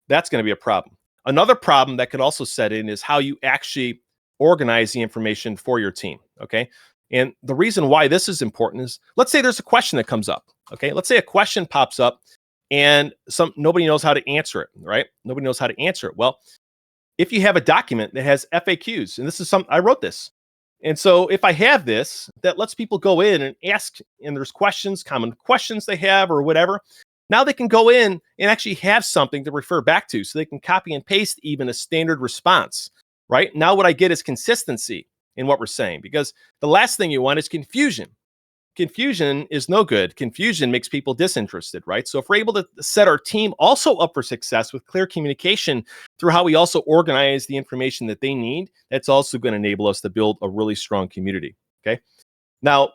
that's going to be a problem. Another problem that could also set in is how you actually organize the information for your team. Okay. And the reason why this is important is, let's say there's a question that comes up. Okay. Let's say a question pops up and nobody knows how to answer it, right? Nobody knows how to answer it. Well, if you have a document that has FAQs, and this is I wrote this. And so if I have this, that lets people go in and ask, and there's questions, common questions they have or whatever. Now they can go in and actually have something to refer back to, so they can copy and paste even a standard response, right? Now what I get is consistency in what we're saying, because the last thing you want is confusion. Confusion is no good. Confusion makes people disinterested, right? So if we're able to set our team also up for success with clear communication through how we also organize the information that they need, that's also going to enable us to build a really strong community. Okay. Now,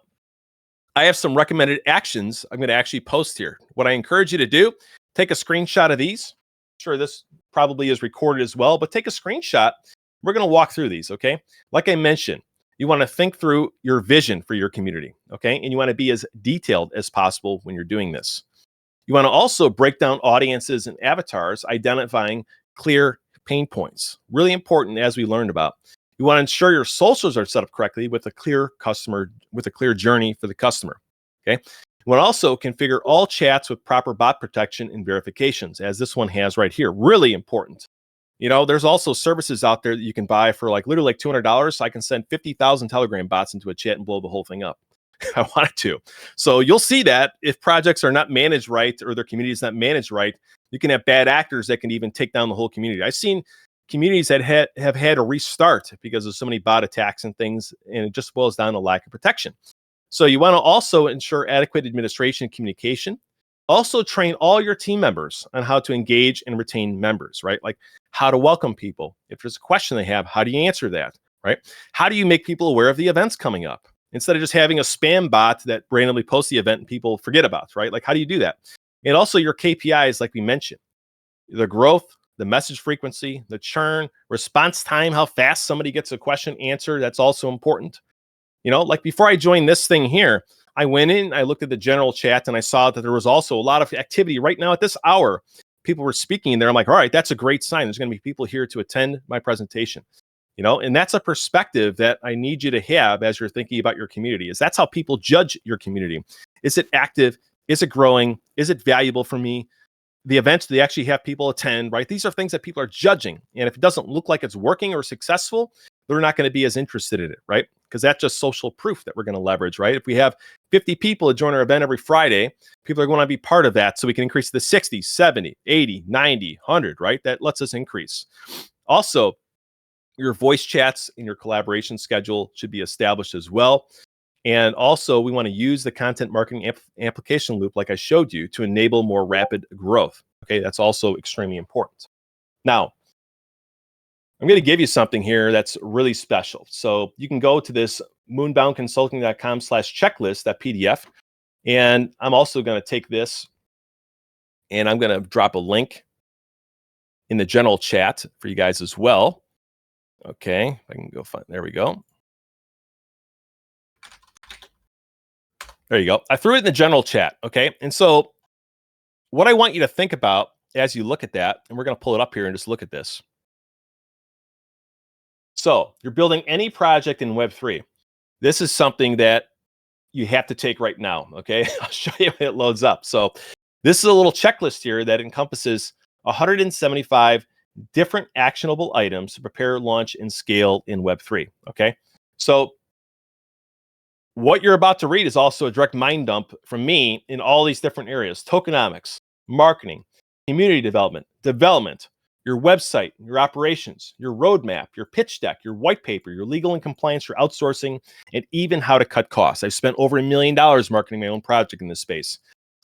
I have some recommended actions I'm going to actually post here. What I encourage you to do, take a screenshot of these. Sure, this probably is recorded as well, but take a screenshot. We're going to walk through these, okay? Like I mentioned, you want to think through your vision for your community, okay? And you want to be as detailed as possible when you're doing this. You want to also break down audiences and avatars, identifying clear pain points. Really important, as we learned about. You want to ensure your socials are set up correctly with a clear journey for the customer. Okay. You want to also configure all chats with proper bot protection and verifications, as this one has right here. Really important. You know, there's also services out there that you can buy for literally $200. So I can send 50,000 Telegram bots into a chat and blow the whole thing up. I wanted to. So you'll see that if projects are not managed right, or their community is not managed right, you can have bad actors that can even take down the whole community. I've seen communities that have had to restart because of so many bot attacks and things, and it just boils down to lack of protection. So you want to also ensure adequate administration and communication. Also train all your team members on how to engage and retain members, right? Like how to welcome people. If there's a question they have, how do you answer that, right? How do you make people aware of the events coming up, instead of just having a spam bot that randomly posts the event and people forget about, right? Like, how do you do that? And also your KPIs, like we mentioned, the growth, the message frequency, the churn, response time, how fast somebody gets a question answered. That's also important. You know, like before I joined this thing here, I went in, I looked at the general chat, and I saw that there was also a lot of activity right now at this hour. People were speaking there. I'm like, all right, that's a great sign. There's going to be people here to attend my presentation. You know, and that's a perspective that I need you to have as you're thinking about your community. Is that's how people judge your community. Is it active? Is it growing? Is it valuable for me? The events, they actually have people attend, right? These are things that people are judging. And if it doesn't look like it's working or successful, they're not going to be as interested in it, right? Because that's just social proof that we're going to leverage, right? If we have 50 people that join our event every Friday, people are going to be part of that. So we can increase to 60, 70, 80, 90, 100, right? That lets us increase. Also, your voice chats and your collaboration schedule should be established as well. And also, we want to use the content marketing application loop, like I showed you, to enable more rapid growth. Okay, that's also extremely important. Now, I'm going to give you something here that's really special. So you can go to this moonboundconsulting.com/checklist, that PDF. And I'm also going to take this and I'm going to drop a link in the general chat for you guys as well. Okay, if I can go find, there we go. There you go. I threw it in the general chat. Okay. And so what I want you to think about as you look at that, and we're going to pull it up here and just look at this. So you're building any project in Web3. This is something that you have to take right now. Okay. I'll show you when it loads up. So this is a little checklist here that encompasses 175 different actionable items to prepare, launch, and scale in Web3. Okay. So what you're about to read is also a direct mind dump from me in all these different areas: tokenomics, marketing, community development, your website, your operations, your roadmap, your pitch deck, your white paper, your legal and compliance, your outsourcing, and even how to cut costs. I've spent over $1 million marketing my own project in this space.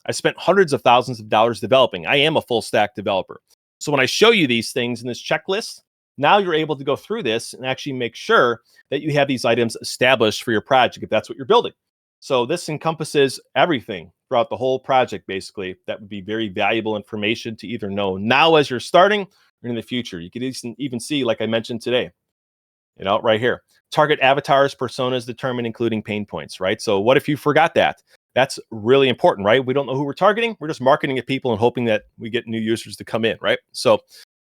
I spent hundreds of thousands of dollars developing. I am a full stack developer. So when I show you these things in this checklist, now you're able to go through this and actually make sure that you have these items established for your project if that's what you're building. So this encompasses everything throughout the whole project, basically. That would be very valuable information to either know now as you're starting or in the future. You could even see, like I mentioned today, right here. Target avatars, personas determined, including pain points, right? So what if you forgot that? That's really important, right? We don't know who we're targeting. We're just marketing at people and hoping that we get new users to come in, right? So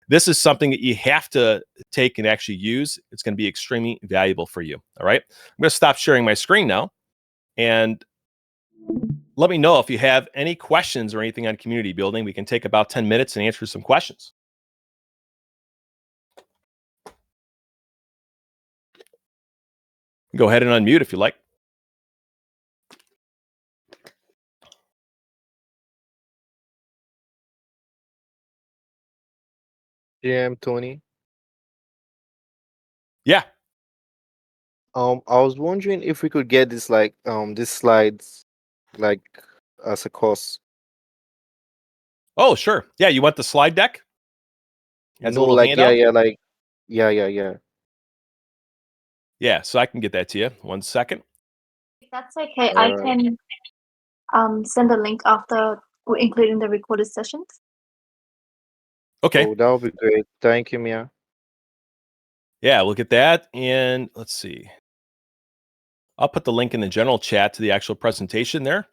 this is something that you have to take and actually use. It's going to be extremely valuable for you, all right? I'm going to stop sharing my screen now. And let me know if you have any questions or anything on community building. We can take about 10 minutes and answer some questions. Go ahead and unmute if you like. GM Tony. Yeah. I was wondering if we could get this these slides like as a course. Oh, sure. Yeah, you want the slide deck? As a little handout? Yeah. Yeah, so I can get that to you. 1 second. If that's okay, All I right. can send a link after, including the recorded sessions. Okay. Oh, that would be great. Thank you, Mia. Yeah, we'll get that. And let's see. I'll put the link in the general chat to the actual presentation there.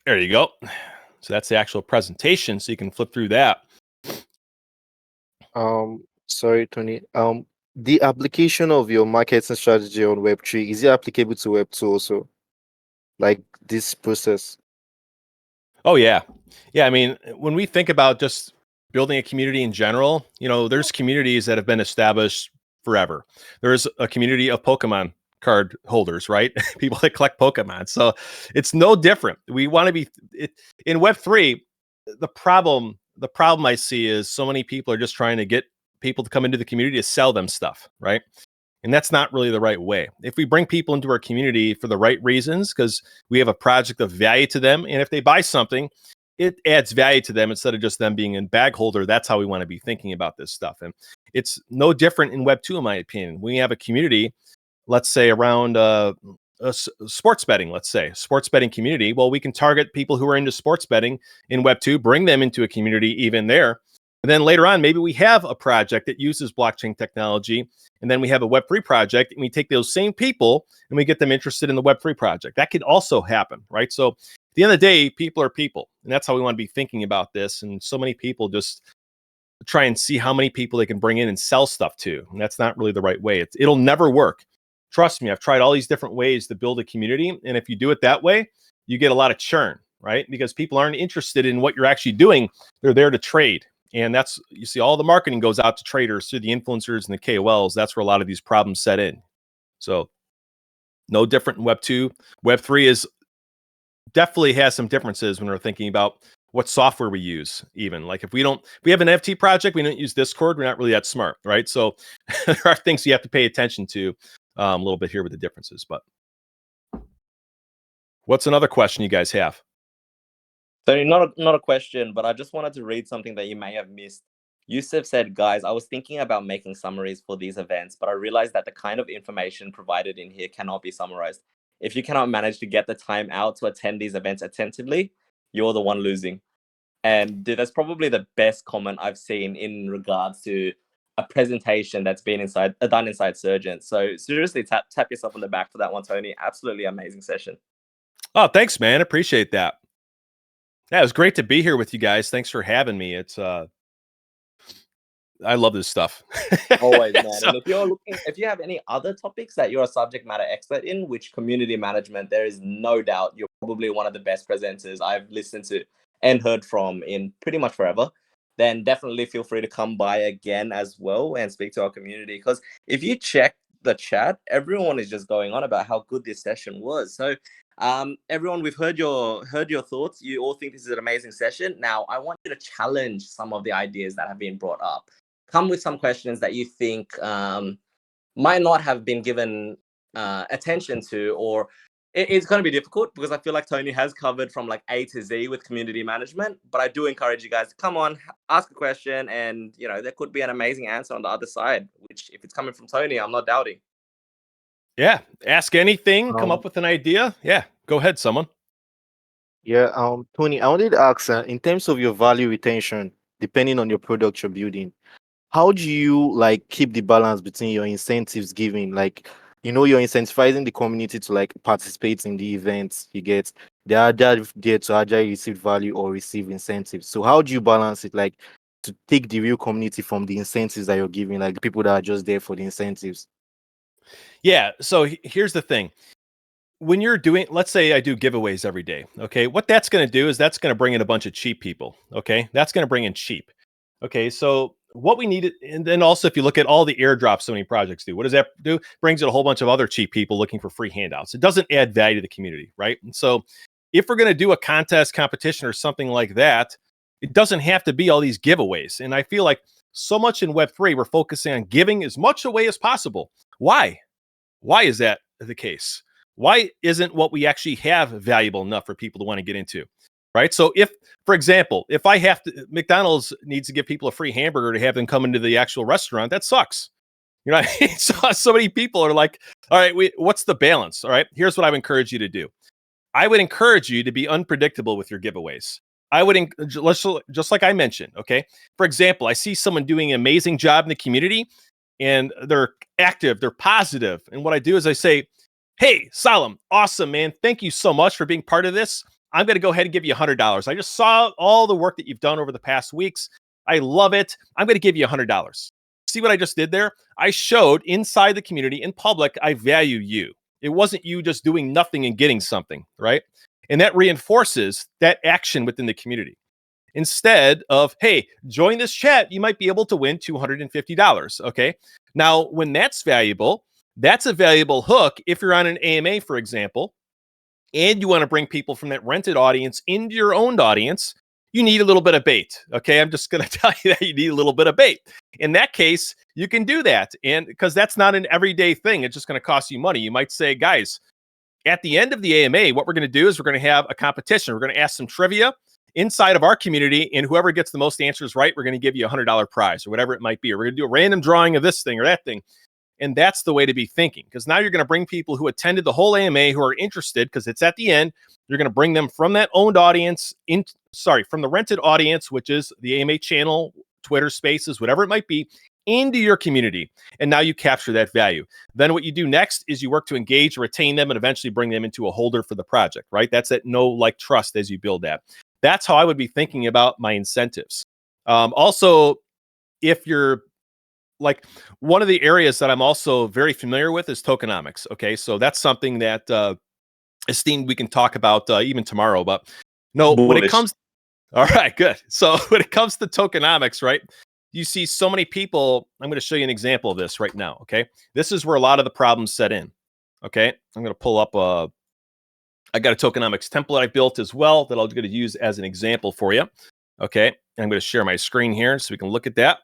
There you go. So that's the actual presentation. So you can flip through that. Sorry, Tony. The application of your marketing strategy on Web3, is it applicable to Web2 also? Like this process? Oh, yeah. Yeah, I mean, when we think about just building a community in general, there's communities that have been established forever. There's a community of Pokemon card holders, right? People that collect Pokemon. So it's no different. We want to be in Web3. The problem I see is so many people are just trying to get people to come into the community to sell them stuff, right? And that's not really the right way. If we bring people into our community for the right reasons, because we have a project of value to them, and if they buy something, it adds value to them instead of just them being a bag holder. That's how we want to be thinking about this stuff. And it's no different in Web2, in my opinion. We have a community, let's say around sports betting, let's say sports betting community. Well, we can target people who are into sports betting in Web2, bring them into a community even there. And then later on, maybe we have a project that uses blockchain technology, and then we have a Web3 project, and we take those same people and we get them interested in the Web3 project. That could also happen, right? So at the end of the day, people are people, and that's how we want to be thinking about this. And so many people just try and see how many people they can bring in and sell stuff to, and that's not really the right way. It'll never work. Trust me, I've tried all these different ways to build a community, and if you do it that way, you get a lot of churn, right? Because people aren't interested in what you're actually doing. They're there to trade. And that's, you see, all the marketing goes out to traders through the influencers and the KOLs. That's where a lot of these problems set in. So no different in Web2. Web3 is definitely has some differences when we're thinking about what software we use. Even like if we have an NFT project, we don't use Discord, we're not really that smart, right? So there are things you have to pay attention to a little bit here with the differences. But what's another question you guys have? So not a question, but I just wanted to read something that you may have missed. Yusuf said, guys, I was thinking about making summaries for these events, but I realized that the kind of information provided in here cannot be summarized. If you cannot manage to get the time out to attend these events attentively, you're the one losing. And dude, that's probably the best comment I've seen in regards to a presentation that's been done inside Surgence. So seriously, tap yourself on the back for that one, Tony. Absolutely amazing session. Oh, thanks, man. Appreciate that. Yeah, it was great to be here with you guys. Thanks for having me. It's I love this stuff. Always, man. And if you have any other topics that you're a subject matter expert in, which community management, there is no doubt you're probably one of the best presenters I've listened to and heard from in pretty much forever, then definitely feel free to come by again as well and speak to our community. Because if you check the chat, everyone is just going on about how good this session was. So everyone, we've heard your thoughts. You all think this is an amazing session. Now I want you to challenge some of the ideas that have been brought up. Come with some questions that you think might not have been given attention to, or it's going to be difficult because I feel like Tony has covered from like A to Z with community management. But I do encourage you guys to come on, ask a question, and there could be an amazing answer on the other side, which if it's coming from Tony, I'm not doubting. Yeah. Ask anything, come up Um, with an idea. Yeah. Go ahead, someone. yeah, Tony, I wanted to ask, in terms of your value retention, depending on your product you're building, how do you like keep the balance between your incentives giving? Like, you're incentivizing the community to like participate in the events you get. They are there to either receive value or receive incentives. So how do you balance it? Like to take the real community from the incentives that you're giving, like the people that are just there for the incentives. Yeah. So here's the thing. When you're doing, let's say I do giveaways every day. Okay. What that's going to do is that's going to bring in a bunch of cheap people. Okay. That's going to bring in cheap. Okay. So what we need, and then also if you look at all the airdrops so many projects do, what does that do? Brings in a whole bunch of other cheap people looking for free handouts. It doesn't add value to the community. Right. And so if we're going to do a contest, competition, or something like that, it doesn't have to be all these giveaways. And I feel like so much in Web3, we're focusing on giving as much away as possible. Why? Why is that the case? Why isn't what we actually have valuable enough for people to want to get into? Right. So if, for example, if I have to, McDonald's needs to give people a free hamburger to have them come into the actual restaurant, that sucks. You know, so many people are like, all right, what's the balance? All right, here's what I would encourage you to do. I would encourage you to be unpredictable with your giveaways. I would, just like I mentioned, okay? For example, I see someone doing an amazing job in the community and they're active, they're positive. And what I do is I say, hey, Salam, awesome, man. Thank you so much for being part of this. I'm going to go ahead and give you $100. I just saw all the work that you've done over the past weeks. I love it. I'm going to give you $100. See what I just did there? I showed inside the community, in public, I value you. It wasn't you just doing nothing and getting something, right? And that reinforces that action within the community. Instead of, hey, join this chat, you might be able to win $250. Okay. Now, when that's valuable, that's a valuable hook. If you're on an AMA, for example, and you want to bring people from that rented audience into your owned audience, you need a little bit of bait. Okay. I'm just going to tell you that you need a little bit of bait. In that case, you can do that. And because that's not an everyday thing, it's just going to cost you money. You might say, guys, at the end of the AMA, what we're going to do is we're going to have a competition. We're going to ask some trivia inside of our community, and whoever gets the most answers right, we're going to give you $100 prize or whatever it might be. Or we're going to do a random drawing of this thing or that thing. And that's the way to be thinking, because now you're going to bring people who attended the whole AMA who are interested, because it's at the end. You're going to bring them from that owned audience from the rented audience, which is the AMA channel, Twitter Spaces, whatever it might be, into your community. And now you capture that value. Then what you do next is you work to engage, retain them, and eventually bring them into a holder for the project, right? That's that know, like, trust as you build that. That's how I would be thinking about my incentives. Also, if you're like, one of the areas that I'm also very familiar with is tokenomics. Okay, so that's something that esteemed we can talk about even tomorrow. But no, when it comes, all right, good. So when it comes to tokenomics, right? You see so many people. I'm going to show you an example of this right now. Okay, this is where a lot of the problems set in. Okay, I'm going to pull up I got a tokenomics template I built as well that I'm going to use as an example for you. Okay, and I'm going to share my screen here so we can look at that.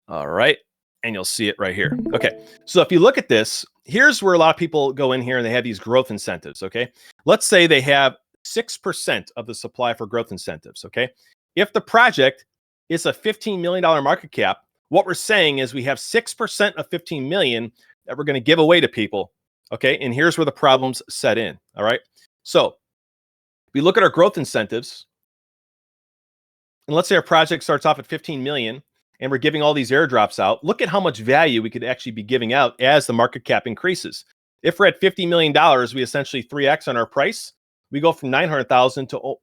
All right, and you'll see it right here. Okay, so if you look at this, here's where a lot of people go in here and they have these growth incentives. Okay, let's say they have 6% of the supply for growth incentives. Okay, if the project is a $15 million market cap, what we're saying is we have 6% of 15 million that we're going to give away to people. Okay, and here's where the problems set in. All right, so we look at our growth incentives, and let's say our project starts off at 15 million, and we're giving all these airdrops out. Look at how much value we could actually be giving out as the market cap increases. If we're at $50 million, we essentially 3x on our price. We go from 900,000 to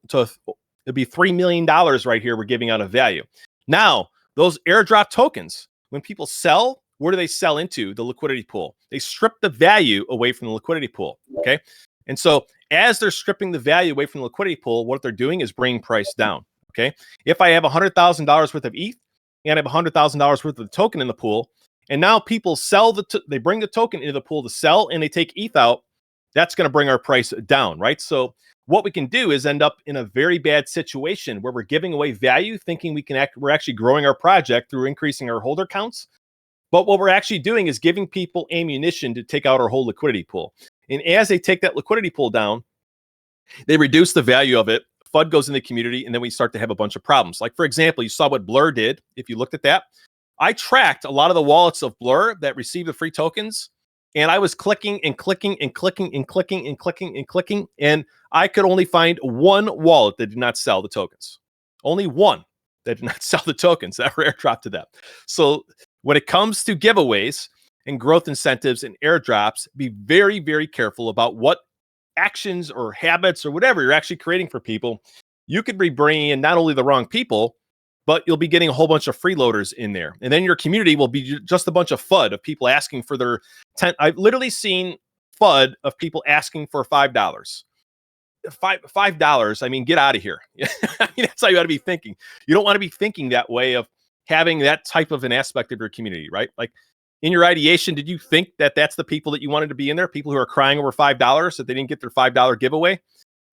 it'd be $3 million right here. We're giving out a value. Now, those airdrop tokens, when people sell, where do they sell into? The liquidity pool. They strip the value away from the liquidity pool. Okay. And so as they're stripping the value away from the liquidity pool, what they're doing is bringing price down. Okay. If I have $100,000 worth of ETH and I have $100,000 worth of the token in the pool, and now people sell they bring the token into the pool to sell and they take ETH out, that's going to bring our price down, right? So what we can do is end up in a very bad situation where we're giving away value, thinking we're actually growing our project through increasing our holder counts. But what we're actually doing is giving people ammunition to take out our whole liquidity pool. And as they take that liquidity pool down, they reduce the value of it. FUD goes in the community, and then we start to have a bunch of problems. Like, for example, you saw what Blur did. If you looked at that, I tracked a lot of the wallets of Blur that received the free tokens. and I was clicking and clicking and clicking and clicking and clicking and clicking, and I could only find one wallet that did not sell the tokens. Only one that did not sell the tokens that were airdropped to them. So when it comes to giveaways and growth incentives and airdrops, be very, very careful about what actions or habits or whatever you're actually creating for people. You could be bringing in not only the wrong people, but you'll be getting a whole bunch of freeloaders in there. And then your community will be just a bunch of FUD of people asking for their 10. I've literally seen FUD of people asking for $5. $5. I mean, get out of here. I mean, that's how you ought to be thinking. You don't want to be thinking that way of having that type of an aspect of your community, right? Like in your ideation, did you think that that's the people that you wanted to be in there? People who are crying over $5 that they didn't get their $5 giveaway?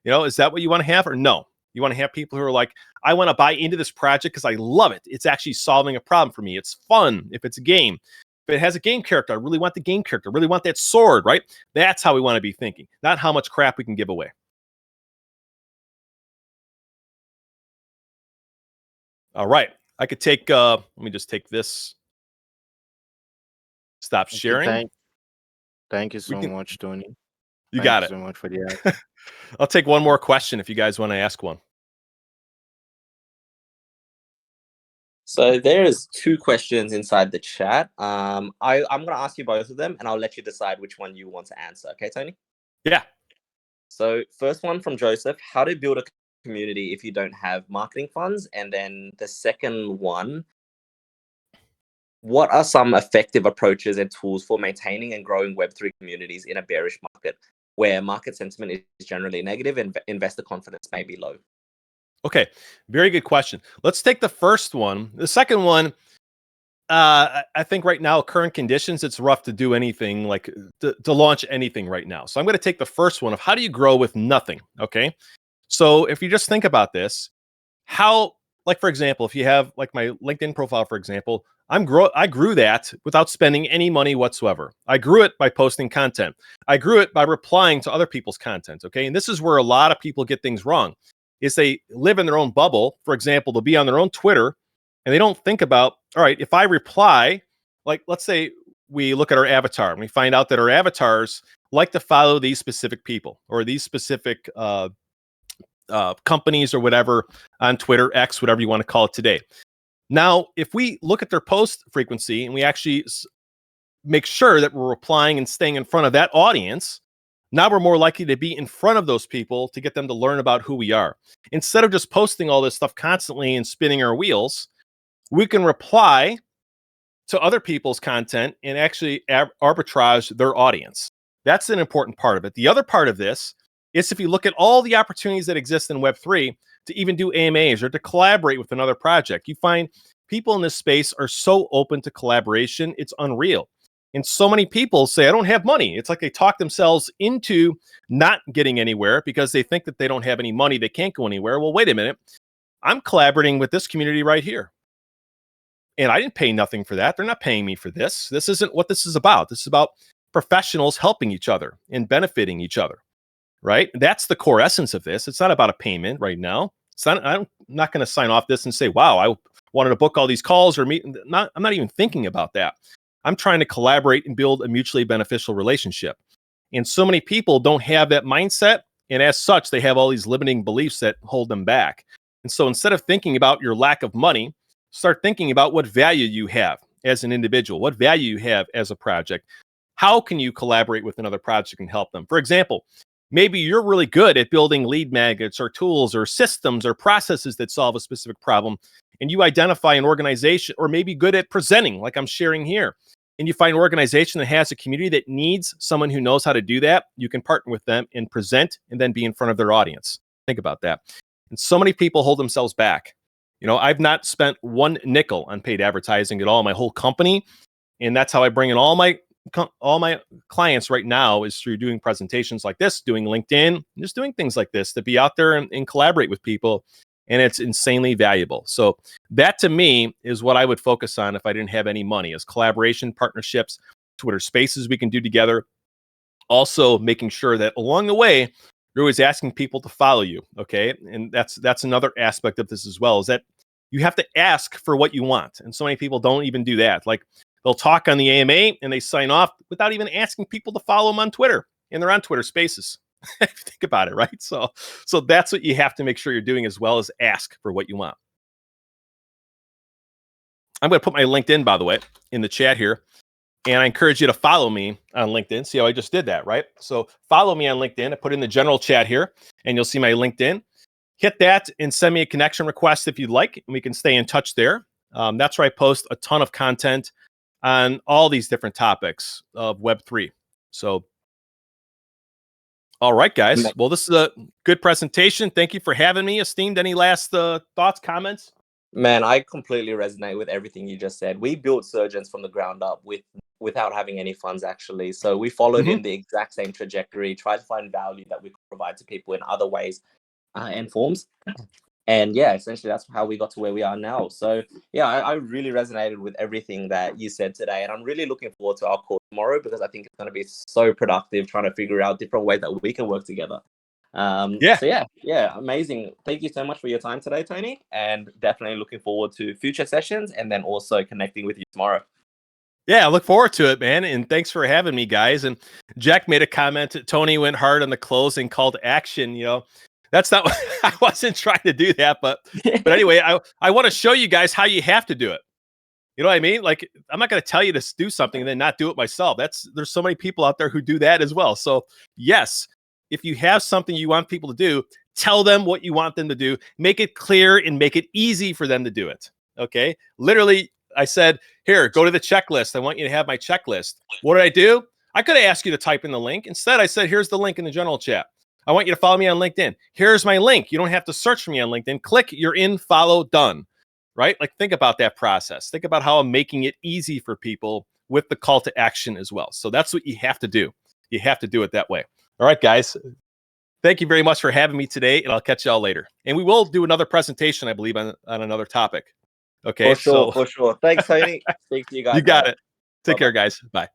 You know, is that what you want to have or no? You want to have people who are like, I want to buy into this project because I love it. It's actually solving a problem for me. It's fun. If it's a game, if it has a game character, I really want the game character. I really want that sword, right? That's how we want to be thinking, not how much crap we can give away. All right. I could take, let me just take this. Stop sharing. Thank you so much, Tony. You got it. Thank you so much for the answer. I'll take one more question if you guys want to ask one. So there's 2 questions inside the chat. I'm going to ask you both of them, and I'll let you decide which one you want to answer. Okay, Tony? Yeah. So first one from Joseph, how to build a community if you don't have marketing funds? And then the second one, what are some effective approaches and tools for maintaining and growing Web3 communities in a bearish market where market sentiment is generally negative and investor confidence may be low? Okay, very good question. Let's take the first one. The second one, I think right now, current conditions, it's rough to do anything like to launch anything right now. So I'm going to take the first one of how do you grow with nothing? Okay, so if you just think about this, how, like for example, if you have like my LinkedIn profile, for example, I grew that without spending any money whatsoever. I grew it by posting content. I grew it by replying to other people's content. Okay, and this is where a lot of people get things wrong. Is they live in their own bubble. For example, they'll be on their own Twitter and they don't think about, all right, if I reply, like let's say we look at our avatar and we find out that our avatars like to follow these specific people or these specific companies or whatever on Twitter, X, whatever you want to call it today. Now, if we look at their post frequency and we actually make sure that we're replying and staying in front of that audience, now we're more likely to be in front of those people to get them to learn about who we are. Instead of just posting all this stuff constantly and spinning our wheels, we can reply to other people's content and actually arbitrage their audience. That's an important part of it. The other part of this is if you look at all the opportunities that exist in Web3 to even do AMAs or to collaborate with another project, you find people in this space are so open to collaboration, it's unreal. And so many people say, I don't have money. It's like they talk themselves into not getting anywhere because they think that they don't have any money. They can't go anywhere. Well, wait a minute. I'm collaborating with this community right here. And I didn't pay nothing for that. They're not paying me for this. This isn't what this is about. This is about professionals helping each other and benefiting each other, right? That's the core essence of this. It's not about a payment right now. It's not, I'm not going to sign off this and say, wow, I wanted to book all these calls or meet. I'm not even thinking about that. I'm trying to collaborate and build a mutually beneficial relationship. And so many people don't have that mindset. And as such, they have all these limiting beliefs that hold them back. And so instead of thinking about your lack of money, start thinking about what value you have as an individual, what value you have as a project. How can you collaborate with another project and help them? For example, maybe you're really good at building lead magnets or tools or systems or processes that solve a specific problem. And you identify an organization, or maybe good at presenting like I'm sharing here. And you find an organization that has a community that needs someone who knows how to do that. You can partner with them and present and then be in front of their audience. Think about that. And so many people hold themselves back. You know, I've not spent one nickel on paid advertising at all, my whole company. And that's how I bring in all my clients right now is through doing presentations like this, doing LinkedIn, just doing things like this to be out there and collaborate with people. And it's insanely valuable. So that to me is what I would focus on if I didn't have any money, is collaboration, partnerships, Twitter spaces we can do together. Also making sure that along the way, you're always asking people to follow you. Okay. And that's another aspect of this as well, is that you have to ask for what you want. And so many people don't even do that. Like They'll talk on the AMA and they sign off without even asking people to follow them on Twitter. And they're on Twitter Spaces. If you think about it, right? So that's what you have to make sure you're doing, as well as ask for what you want. I'm going to put my LinkedIn, by the way, in the chat here. And I encourage you to follow me on LinkedIn. See how I just did that, right? So follow me on LinkedIn. I put in the general chat here, and you'll see my LinkedIn. Hit that and send me a connection request if you'd like, and we can stay in touch there. That's where I post a ton of content on all these different topics of Web3. So, all right, guys. Well, this is a good presentation. Thank you for having me, esteemed. Any last thoughts, comments? Man, I completely resonate with everything you just said. We built Surgence from the ground up without having any funds, actually. So we followed in the exact same trajectory, tried to find value that we could provide to people in other ways and forms. And yeah, essentially that's how we got to where we are now. So yeah, I really resonated with everything that you said today. And I'm really looking forward to our call tomorrow, because I think it's going to be so productive trying to figure out different ways that we can work together. So yeah, amazing. Thank you so much for your time today, Tony, and definitely looking forward to future sessions and then also connecting with you tomorrow. Yeah, I look forward to it, man. And thanks for having me, guys. And Jack made a comment. Tony went hard on the closing call to action. That's not what I wasn't trying to do that, but anyway, I want to show you guys how you have to do it. You know what I mean? Like, I'm not going to tell you to do something and then not do it myself. There's so many people out there who do that as well. So yes, if you have something you want people to do, tell them what you want them to do, make it clear and make it easy for them to do it. Okay. Literally, I said, here, go to the checklist. I want you to have my checklist. What did I do? I could have asked you to type in the link. Instead, I said, here's the link in the general chat. I want you to follow me on LinkedIn. Here's my link. You don't have to search for me on LinkedIn. Click, you're in, follow, done. Right? Like, think about that process. Think about how I'm making it easy for people with the call to action as well. So that's what you have to do. You have to do it that way. All right, guys. Thank you very much for having me today, and I'll catch y'all later. And we will do another presentation, I believe, on another topic. Okay. For sure. Thanks, Tony. Speak to you guys. You got later. it. Take Bye-bye. care, guys. Bye.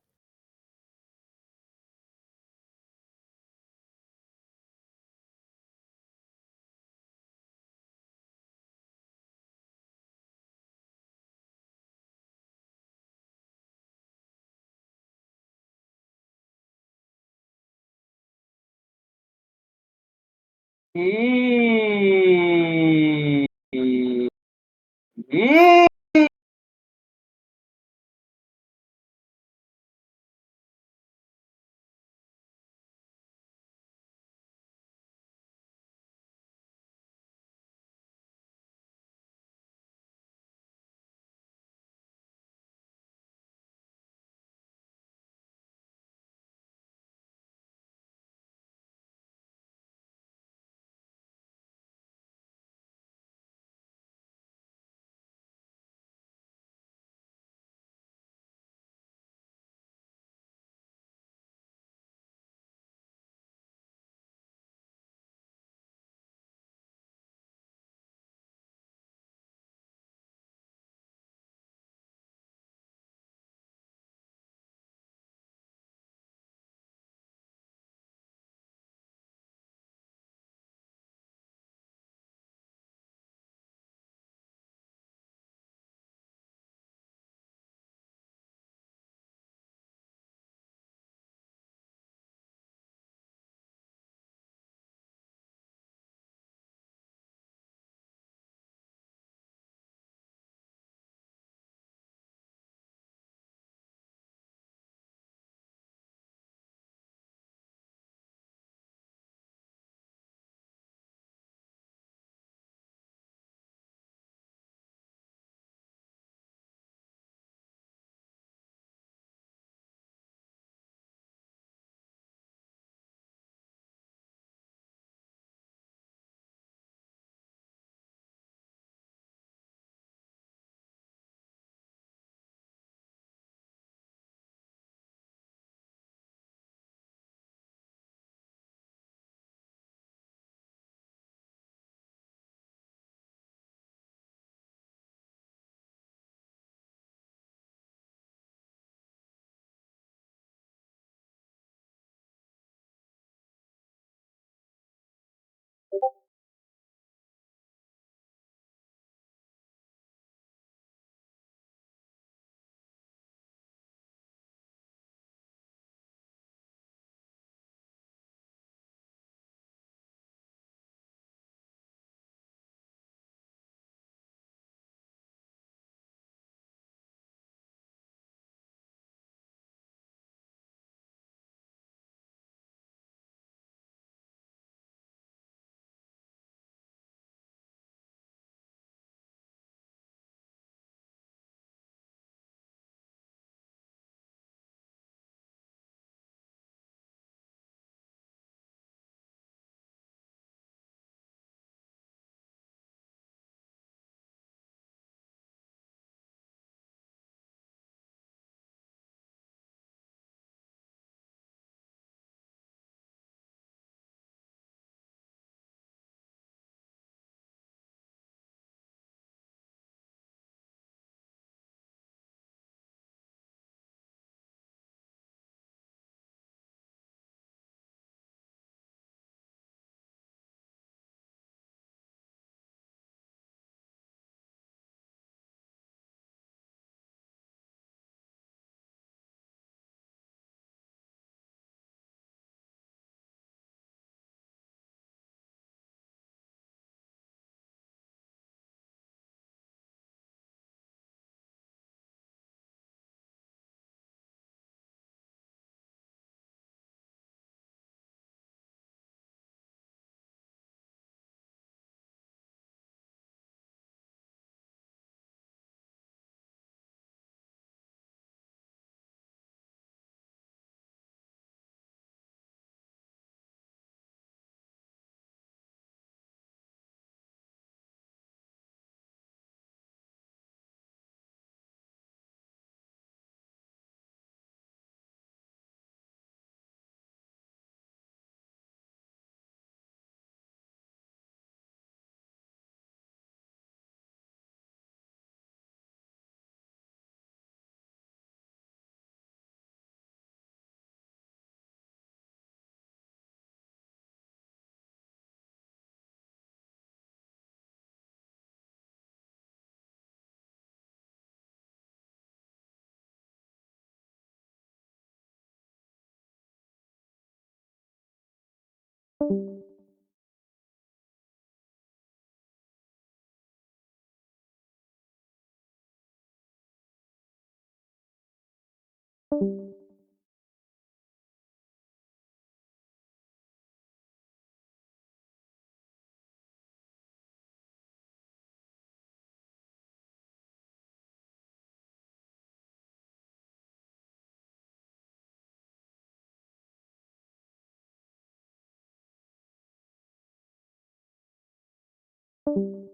you